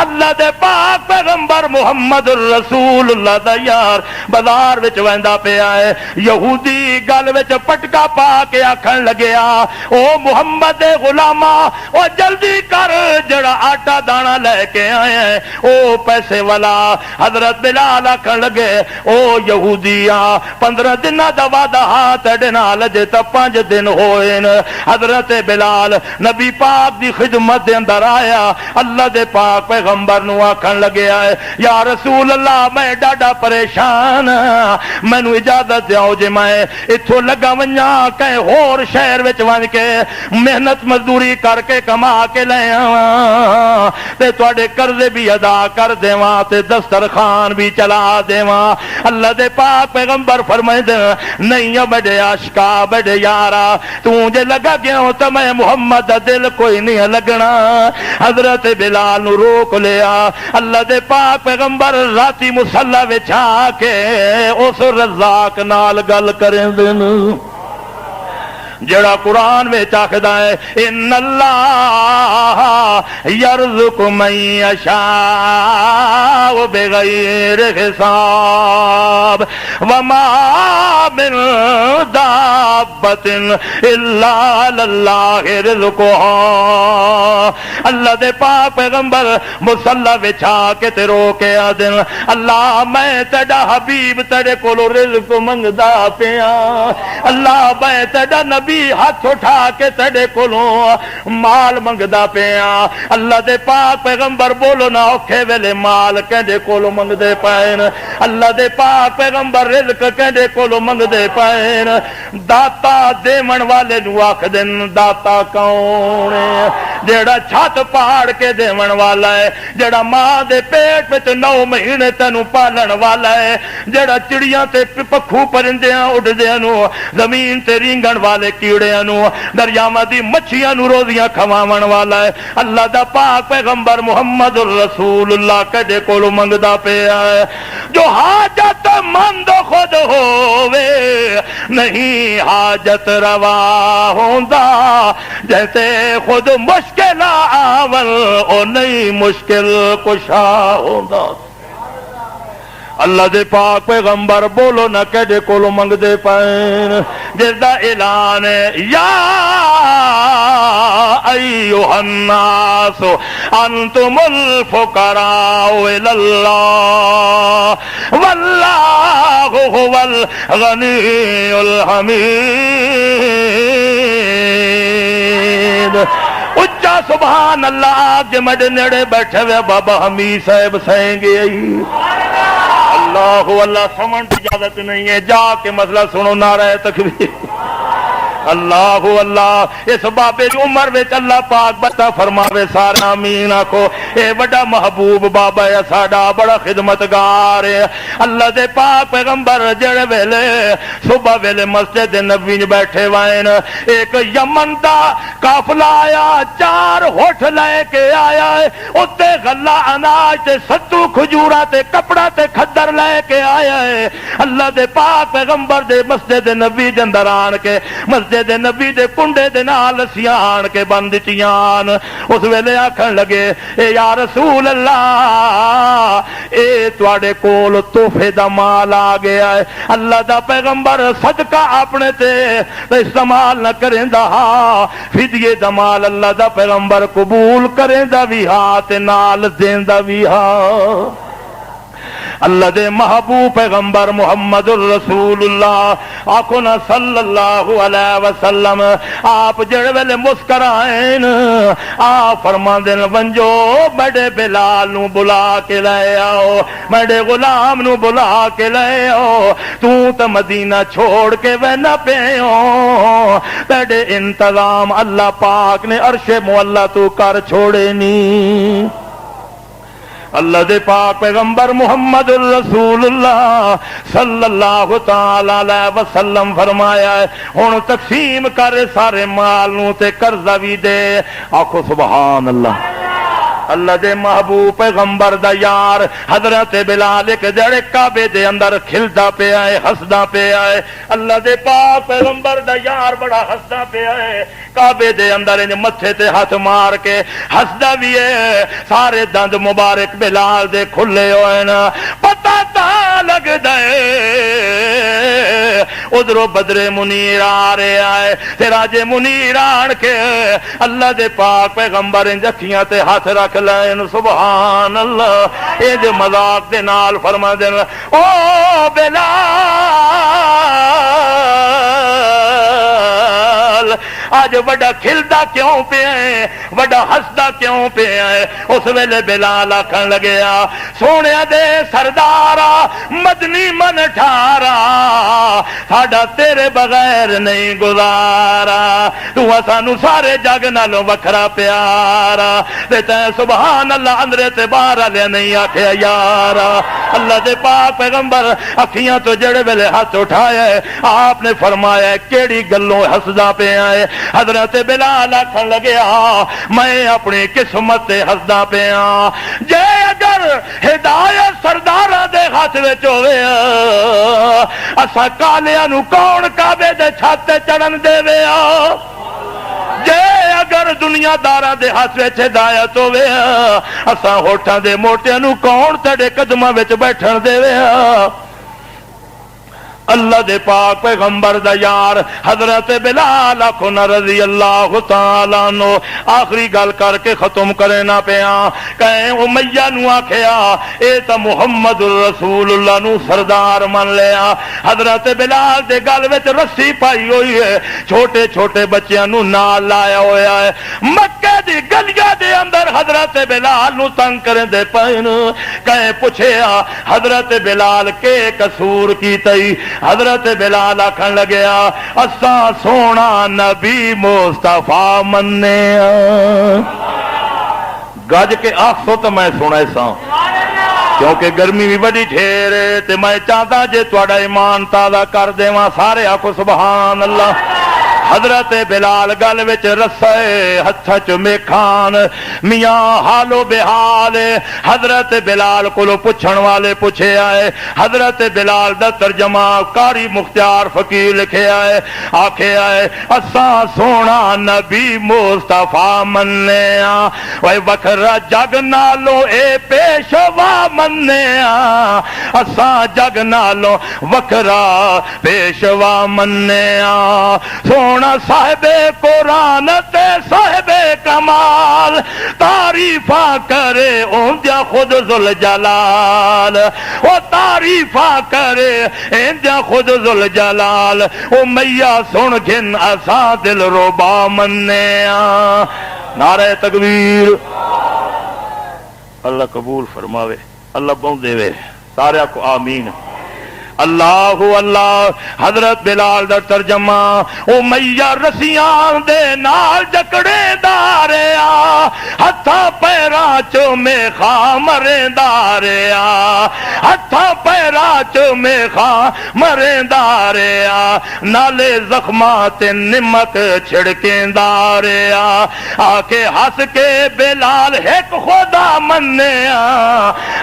اللہ دے پاک پیغمبر محمد رسول اللہ دا یار بازار وچ ویندا پیا ہے یہودی گل وچ پٹکا پا کے آکھن لگیا او محمد دے غلاما او جلدی کر جڑا آٹا دانا لے کے آئے ہیں او پیسے والا حضرت بلال آکھن لگے او یہودیا 15 دنوں دا وعدہ تیرے نال اجے تا 5 دن ہوئے نے حضرت بلال نبی پاک دی خدمت دے اندر آیا اللہ دے پاک پیغمبر نو آکھن لگیا ہے یا رسول اللہ میں ڈاڈا پریشان مینوں اجازت دیو جے میں ایتھوں لگا ونجاں کہ ہور شہر وچ ون کے محنت مزدوری کر کے کما کے لے آواں تے تواڈے قرضے بھی ادا کر دیواں تے دسترخوان بھی چلا دیواں اللہ دے پاک پیغمبر فرمائے نہیں بڑے عاشقا بڑے یارا تو جے لگا گیا ہو تو میں محمد دل کوئی نہیں لگنا حضرت بلال نو روک لیا اللہ دے پاک پیغمبر راتی مصلی وچ آ کے اس رزاق نال گل کریں دن جڑا قرآن میں آکھدا ہے ان اللہ یرزق من یشاء بغیر حساب وما من دابۃ الا اللہ رزقها اللہ دے پاک پیغمبر مصلی بچھا کے تے رو کے آدن اللہ میں تیرا حبیب تیرے کولو رزق منگدا پیا اللہ میں تیرا نبی ہاتھ اٹھا کے تیرے کولوں مال منگدا پیا اللہ دے پاک پیغمبر بولو نہ اوکھے ویلے مال کہندے کولوں منگدے پین اللہ دے پاک پیغمبر رزق کہندے کولوں منگدے پین داتا دیون والے نو آکھ دین داتا کون ہے جیڑا چھت پاڑ کے دیون والا ہے جیڑا ماں دے پیٹ وچ 9 مہینے تینوں پالن والا ہے جیڑا چڑیاں تے پکھو پرندیاں اڑدیاں نو زمین تے رینگن والے کیڑیاں نو دریاواں دی مچھیاں نو روزیاں کھواون والا ہے اللہ دا پاک پیغمبر محمد رسول اللہ کدے کولوں منگدا پیا ہے جو حاجت مند خود ہووے نہیں حاجت روا ہوندا جیسے خود مشکل آول او نہیں مشکل کشا ہوندا اللہ دے پاک پیغمبر بولو نہ کہدے کولوں منگ دے پین جس دا اعلان ہے یا ایھا الناس انتم الفقراء الی اللہ واللہ هو الغنی الحمید اچا سبحان اللہ آپ جے مڈ نیڑے بیٹھے ہوئے بابا حمید صاحب سہیں گے اللہ اللہ سمجھ اجازت نہیں ہے جا کے مسئلہ سنو نعرہ تکبیر اللہ اللہ اس بابے کی عمر وچ اللہ پاک بتا فرماوے سارے آمین آکھو اے بڑا محبوب بابا ہے ساڈا بڑا خدمتگار ہے اللہ دے پاک پیغمبر جڑے ویلے صبح ویلے مسجد نبوی بیٹھے وائن ایک یمن دا قافلہ آیا 4 ہوٹھ لے کے آیا ہے اتے غلہ اناج تے ستو کھجورا تے کپڑا تے کھدر لے کے آیا ہے اللہ دے پاک پیغمبر دے مسجد نبوی دے اندر آن کے مسجد دے نبی دے کنڈے دے نال سیان کے بند دتیاں اس ویلے آکھن لگے اے یا رسول اللہ اے تواڈے کول تحفے دا مال آ گیا ہے اللہ دا پیغمبر صدقہ اپنے تے استعمال نہ کریندا فدیے دا مال اللہ دا پیغمبر قبول کریندا وی ہاں تے نال دیندا وی ہاں اللہ دے محبوب پیغمبر محمد الرسول اللہ آکھو نا صلی اللہ علیہ وسلم آپ جڑے ویلے مسکرائیں آپ فرماندے نے ونجو بڑے بلال نو بلا کے لے آؤ بڑے غلام نو بلا کے لے آؤ تو مدینہ چھوڑ کے نہ پیو بڑے انتظام اللہ پاک نے عرش معلا تو کر چھوڑے نہیں اللہ دے پاک پیغمبر محمد الرسول اللہ صلی اللہ تعالی علیہ وسلم فرمایا ہے ہن تقسیم کر سارے مال نو تے قرضہ بھی دے آکھو سبحان اللہ اللہ دے محبوب پیغمبر دا یار حضرت بلال ایک جڑے کعبے دے اندر کھلدا پیا ہے ہسدا پیا ہے اللہ دے پاک پیغمبر دا یار بڑا ہسدا پیا ہے کعبے دے اندر ان متھے تے ہاتھ مار کے ہسدا بھی ہے سارے دند مبارک بلال دے کھلے ہوئے نا پتہ تا لگدا ہے ادھروں بدر منیر آ رہا ہے تیرا جے منیر آن کے اللہ دے پاک پیغمبر ان اکھیاں تے ہاتھ رکھ لین سبحان اللہ اے دے مذاق دے نال فرما دین او بلال آج وڈا کھلدا کیوں پیا ہے وڈا ہسدا کیوں پیا ہے اس ویلے بلال آکھن لگیا سونیا دے سردارا مدنی من ٹھارا ساڈا تیرے بغیر نہیں گزارا تو سانو سارے جگ نالوں وکھرا پیارا تے سبحان اللہ اندرے تے باہر والے نہیں آکھیا یارا اللہ دے پاک پیغمبر اکھیاں تو جڑے ویلے ہاتھ اٹھایا ہے آپ نے فرمایا کیڑی گلوں ہسدا پیا ہے حضرت بلال آکھن لگیا میں اپنی قسمت تے ہسدا پیا جے اگر ہدایت سرداراں دے ہاتھ وچ ہوے اساں کالیاں نو کون کعبے دے چھت تے چڑھن دے جے اگر دنیا داراں دے ہاتھ وچ ہدایت ہوے اساں ہوٹھاں دے موٹیاں نو کون تیرے قدماں وچ بیٹھن دے اللہ دے پاک پیغمبر دا یار حضرت بلال آخونا رضی اللہ تعالیٰ عنہ آخری گل کر کے ختم کرے نہ پیا کہیں امیہ نو آکھیا اے تا محمد الرسول اللہ نو سردار من لیا حضرت بلال دے گل وچ رسی پائی ہوئی ہے چھوٹے چھوٹے بچیاں نو نال لایا ہویا ہے مکہ دی گلیاں دے اندر حضرت بلال نو تنگ کریں دے پائن کہیں پوچھیا حضرت بلال کے قصور کی تئی حضرت بلال آکھن لگیا اساں سونا نبی مصطفیٰ مننے گج کے آخسو تو میں سونا سا کیونکہ گرمی بھی بڑی ٹھیر ہے تے میں چاہتا جے تواڈا ایمان تازہ کر دیواں سارے آکھو سبحان اللہ حضرت بلال گل وچ رسے ہتھ چ میکھان میاں حالو بحال حضرت بلال کولو پوچھن والے پوچھے آئے حضرت بلال دا ترجمہ قاری مختار فقیر لکھے آئے آکھے آئے اساں سونا نبی مصطفیٰ مننے وے وکھرا جگ نالو اے پیشوا مننے اساں جگ نالو وکھرا پیشوا مننے سونا صاحب قرآن تے صاحب کمال تعریفہ کرے اندیا خود ذوالجلال وہ تعریفہ کرے اندیا خود ذوالجلال او میاں سن گھن اساں دل ربا مننے نعرہ تکبیر اللہ قبول فرماوے اللہ بہن دے وے سارے کو آمین اللہ اللہ حضرت بلال دا ترجمہ او میاں رسیاں دے نال جکڑے داریا ہتھا پیراں چ میں خاں مرے داریا ہتھا پیراں چ میں خاں مرے داریا نالے زخمات نمک چھڑکیں داریا آکے ہس کے بلال ایک خدا منیا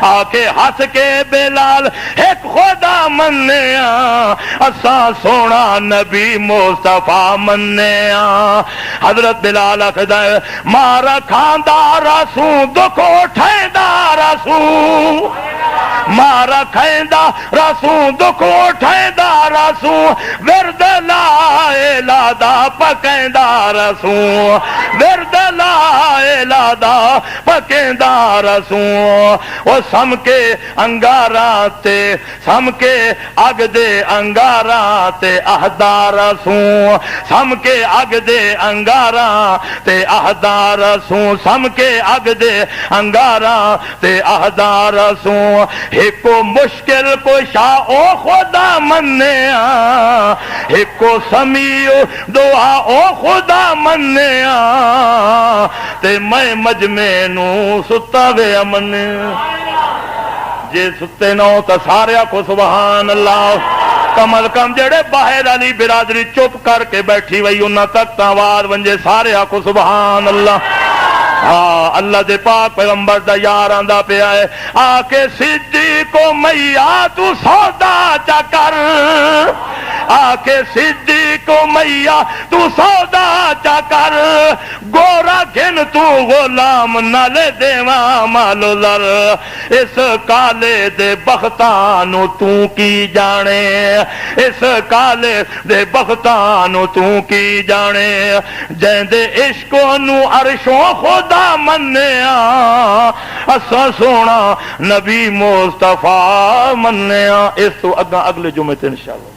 آکے ہس کے بلال ایک خدا منیا اساں سونا نبی مصطفیٰ منیا حضرت بلال آکھدا ہے مارا کھاندارا سوں دکھ اٹھائیندارا سوں مارا کھائیندہ رسوں دکھ اٹھائیندہ رسوں ورد لا الہ دا پکیندا رسوں ورد لا الہ دا پکیندا رسوں او سم کے انگاراں تے سم کے اگ دے انگاراں تے احدار رسوں سم کے اگ دے انگاراں تے احدار رسوں سم کے اگ دے انگاراں تے احدار رسوں ایکو مشکل کشا او خدا منیا ایکو سمیع دعا او خدا منیا تے میں مجمع نو ستا وے امن جے ستے نو تا سارے کو سبحان اللہ کم از کم جڑے باہر علی برادری چپ کر کے بیٹھی وئی انہاں تک تا آواز ونجے سارے کو سبحان اللہ ہاں اللہ دے پاک پیغمبر دا یار آندا پیا ہے آ کے صدیق کو میاں تو سودا چا کر آ کے صدیق کو میاں تو سودا چا کر گورا گھن تو غلام نہ لے دیواں مال و زر اس کالے دے بختاں نو تو کی جانے اس کالے دے بختاں نو تو کی جانے جیندے عشق نو عرشوں خدا منیا اسا سونا نبی مصطفیٰ منیا اس تو اگلے جمعے تے انشاءاللہ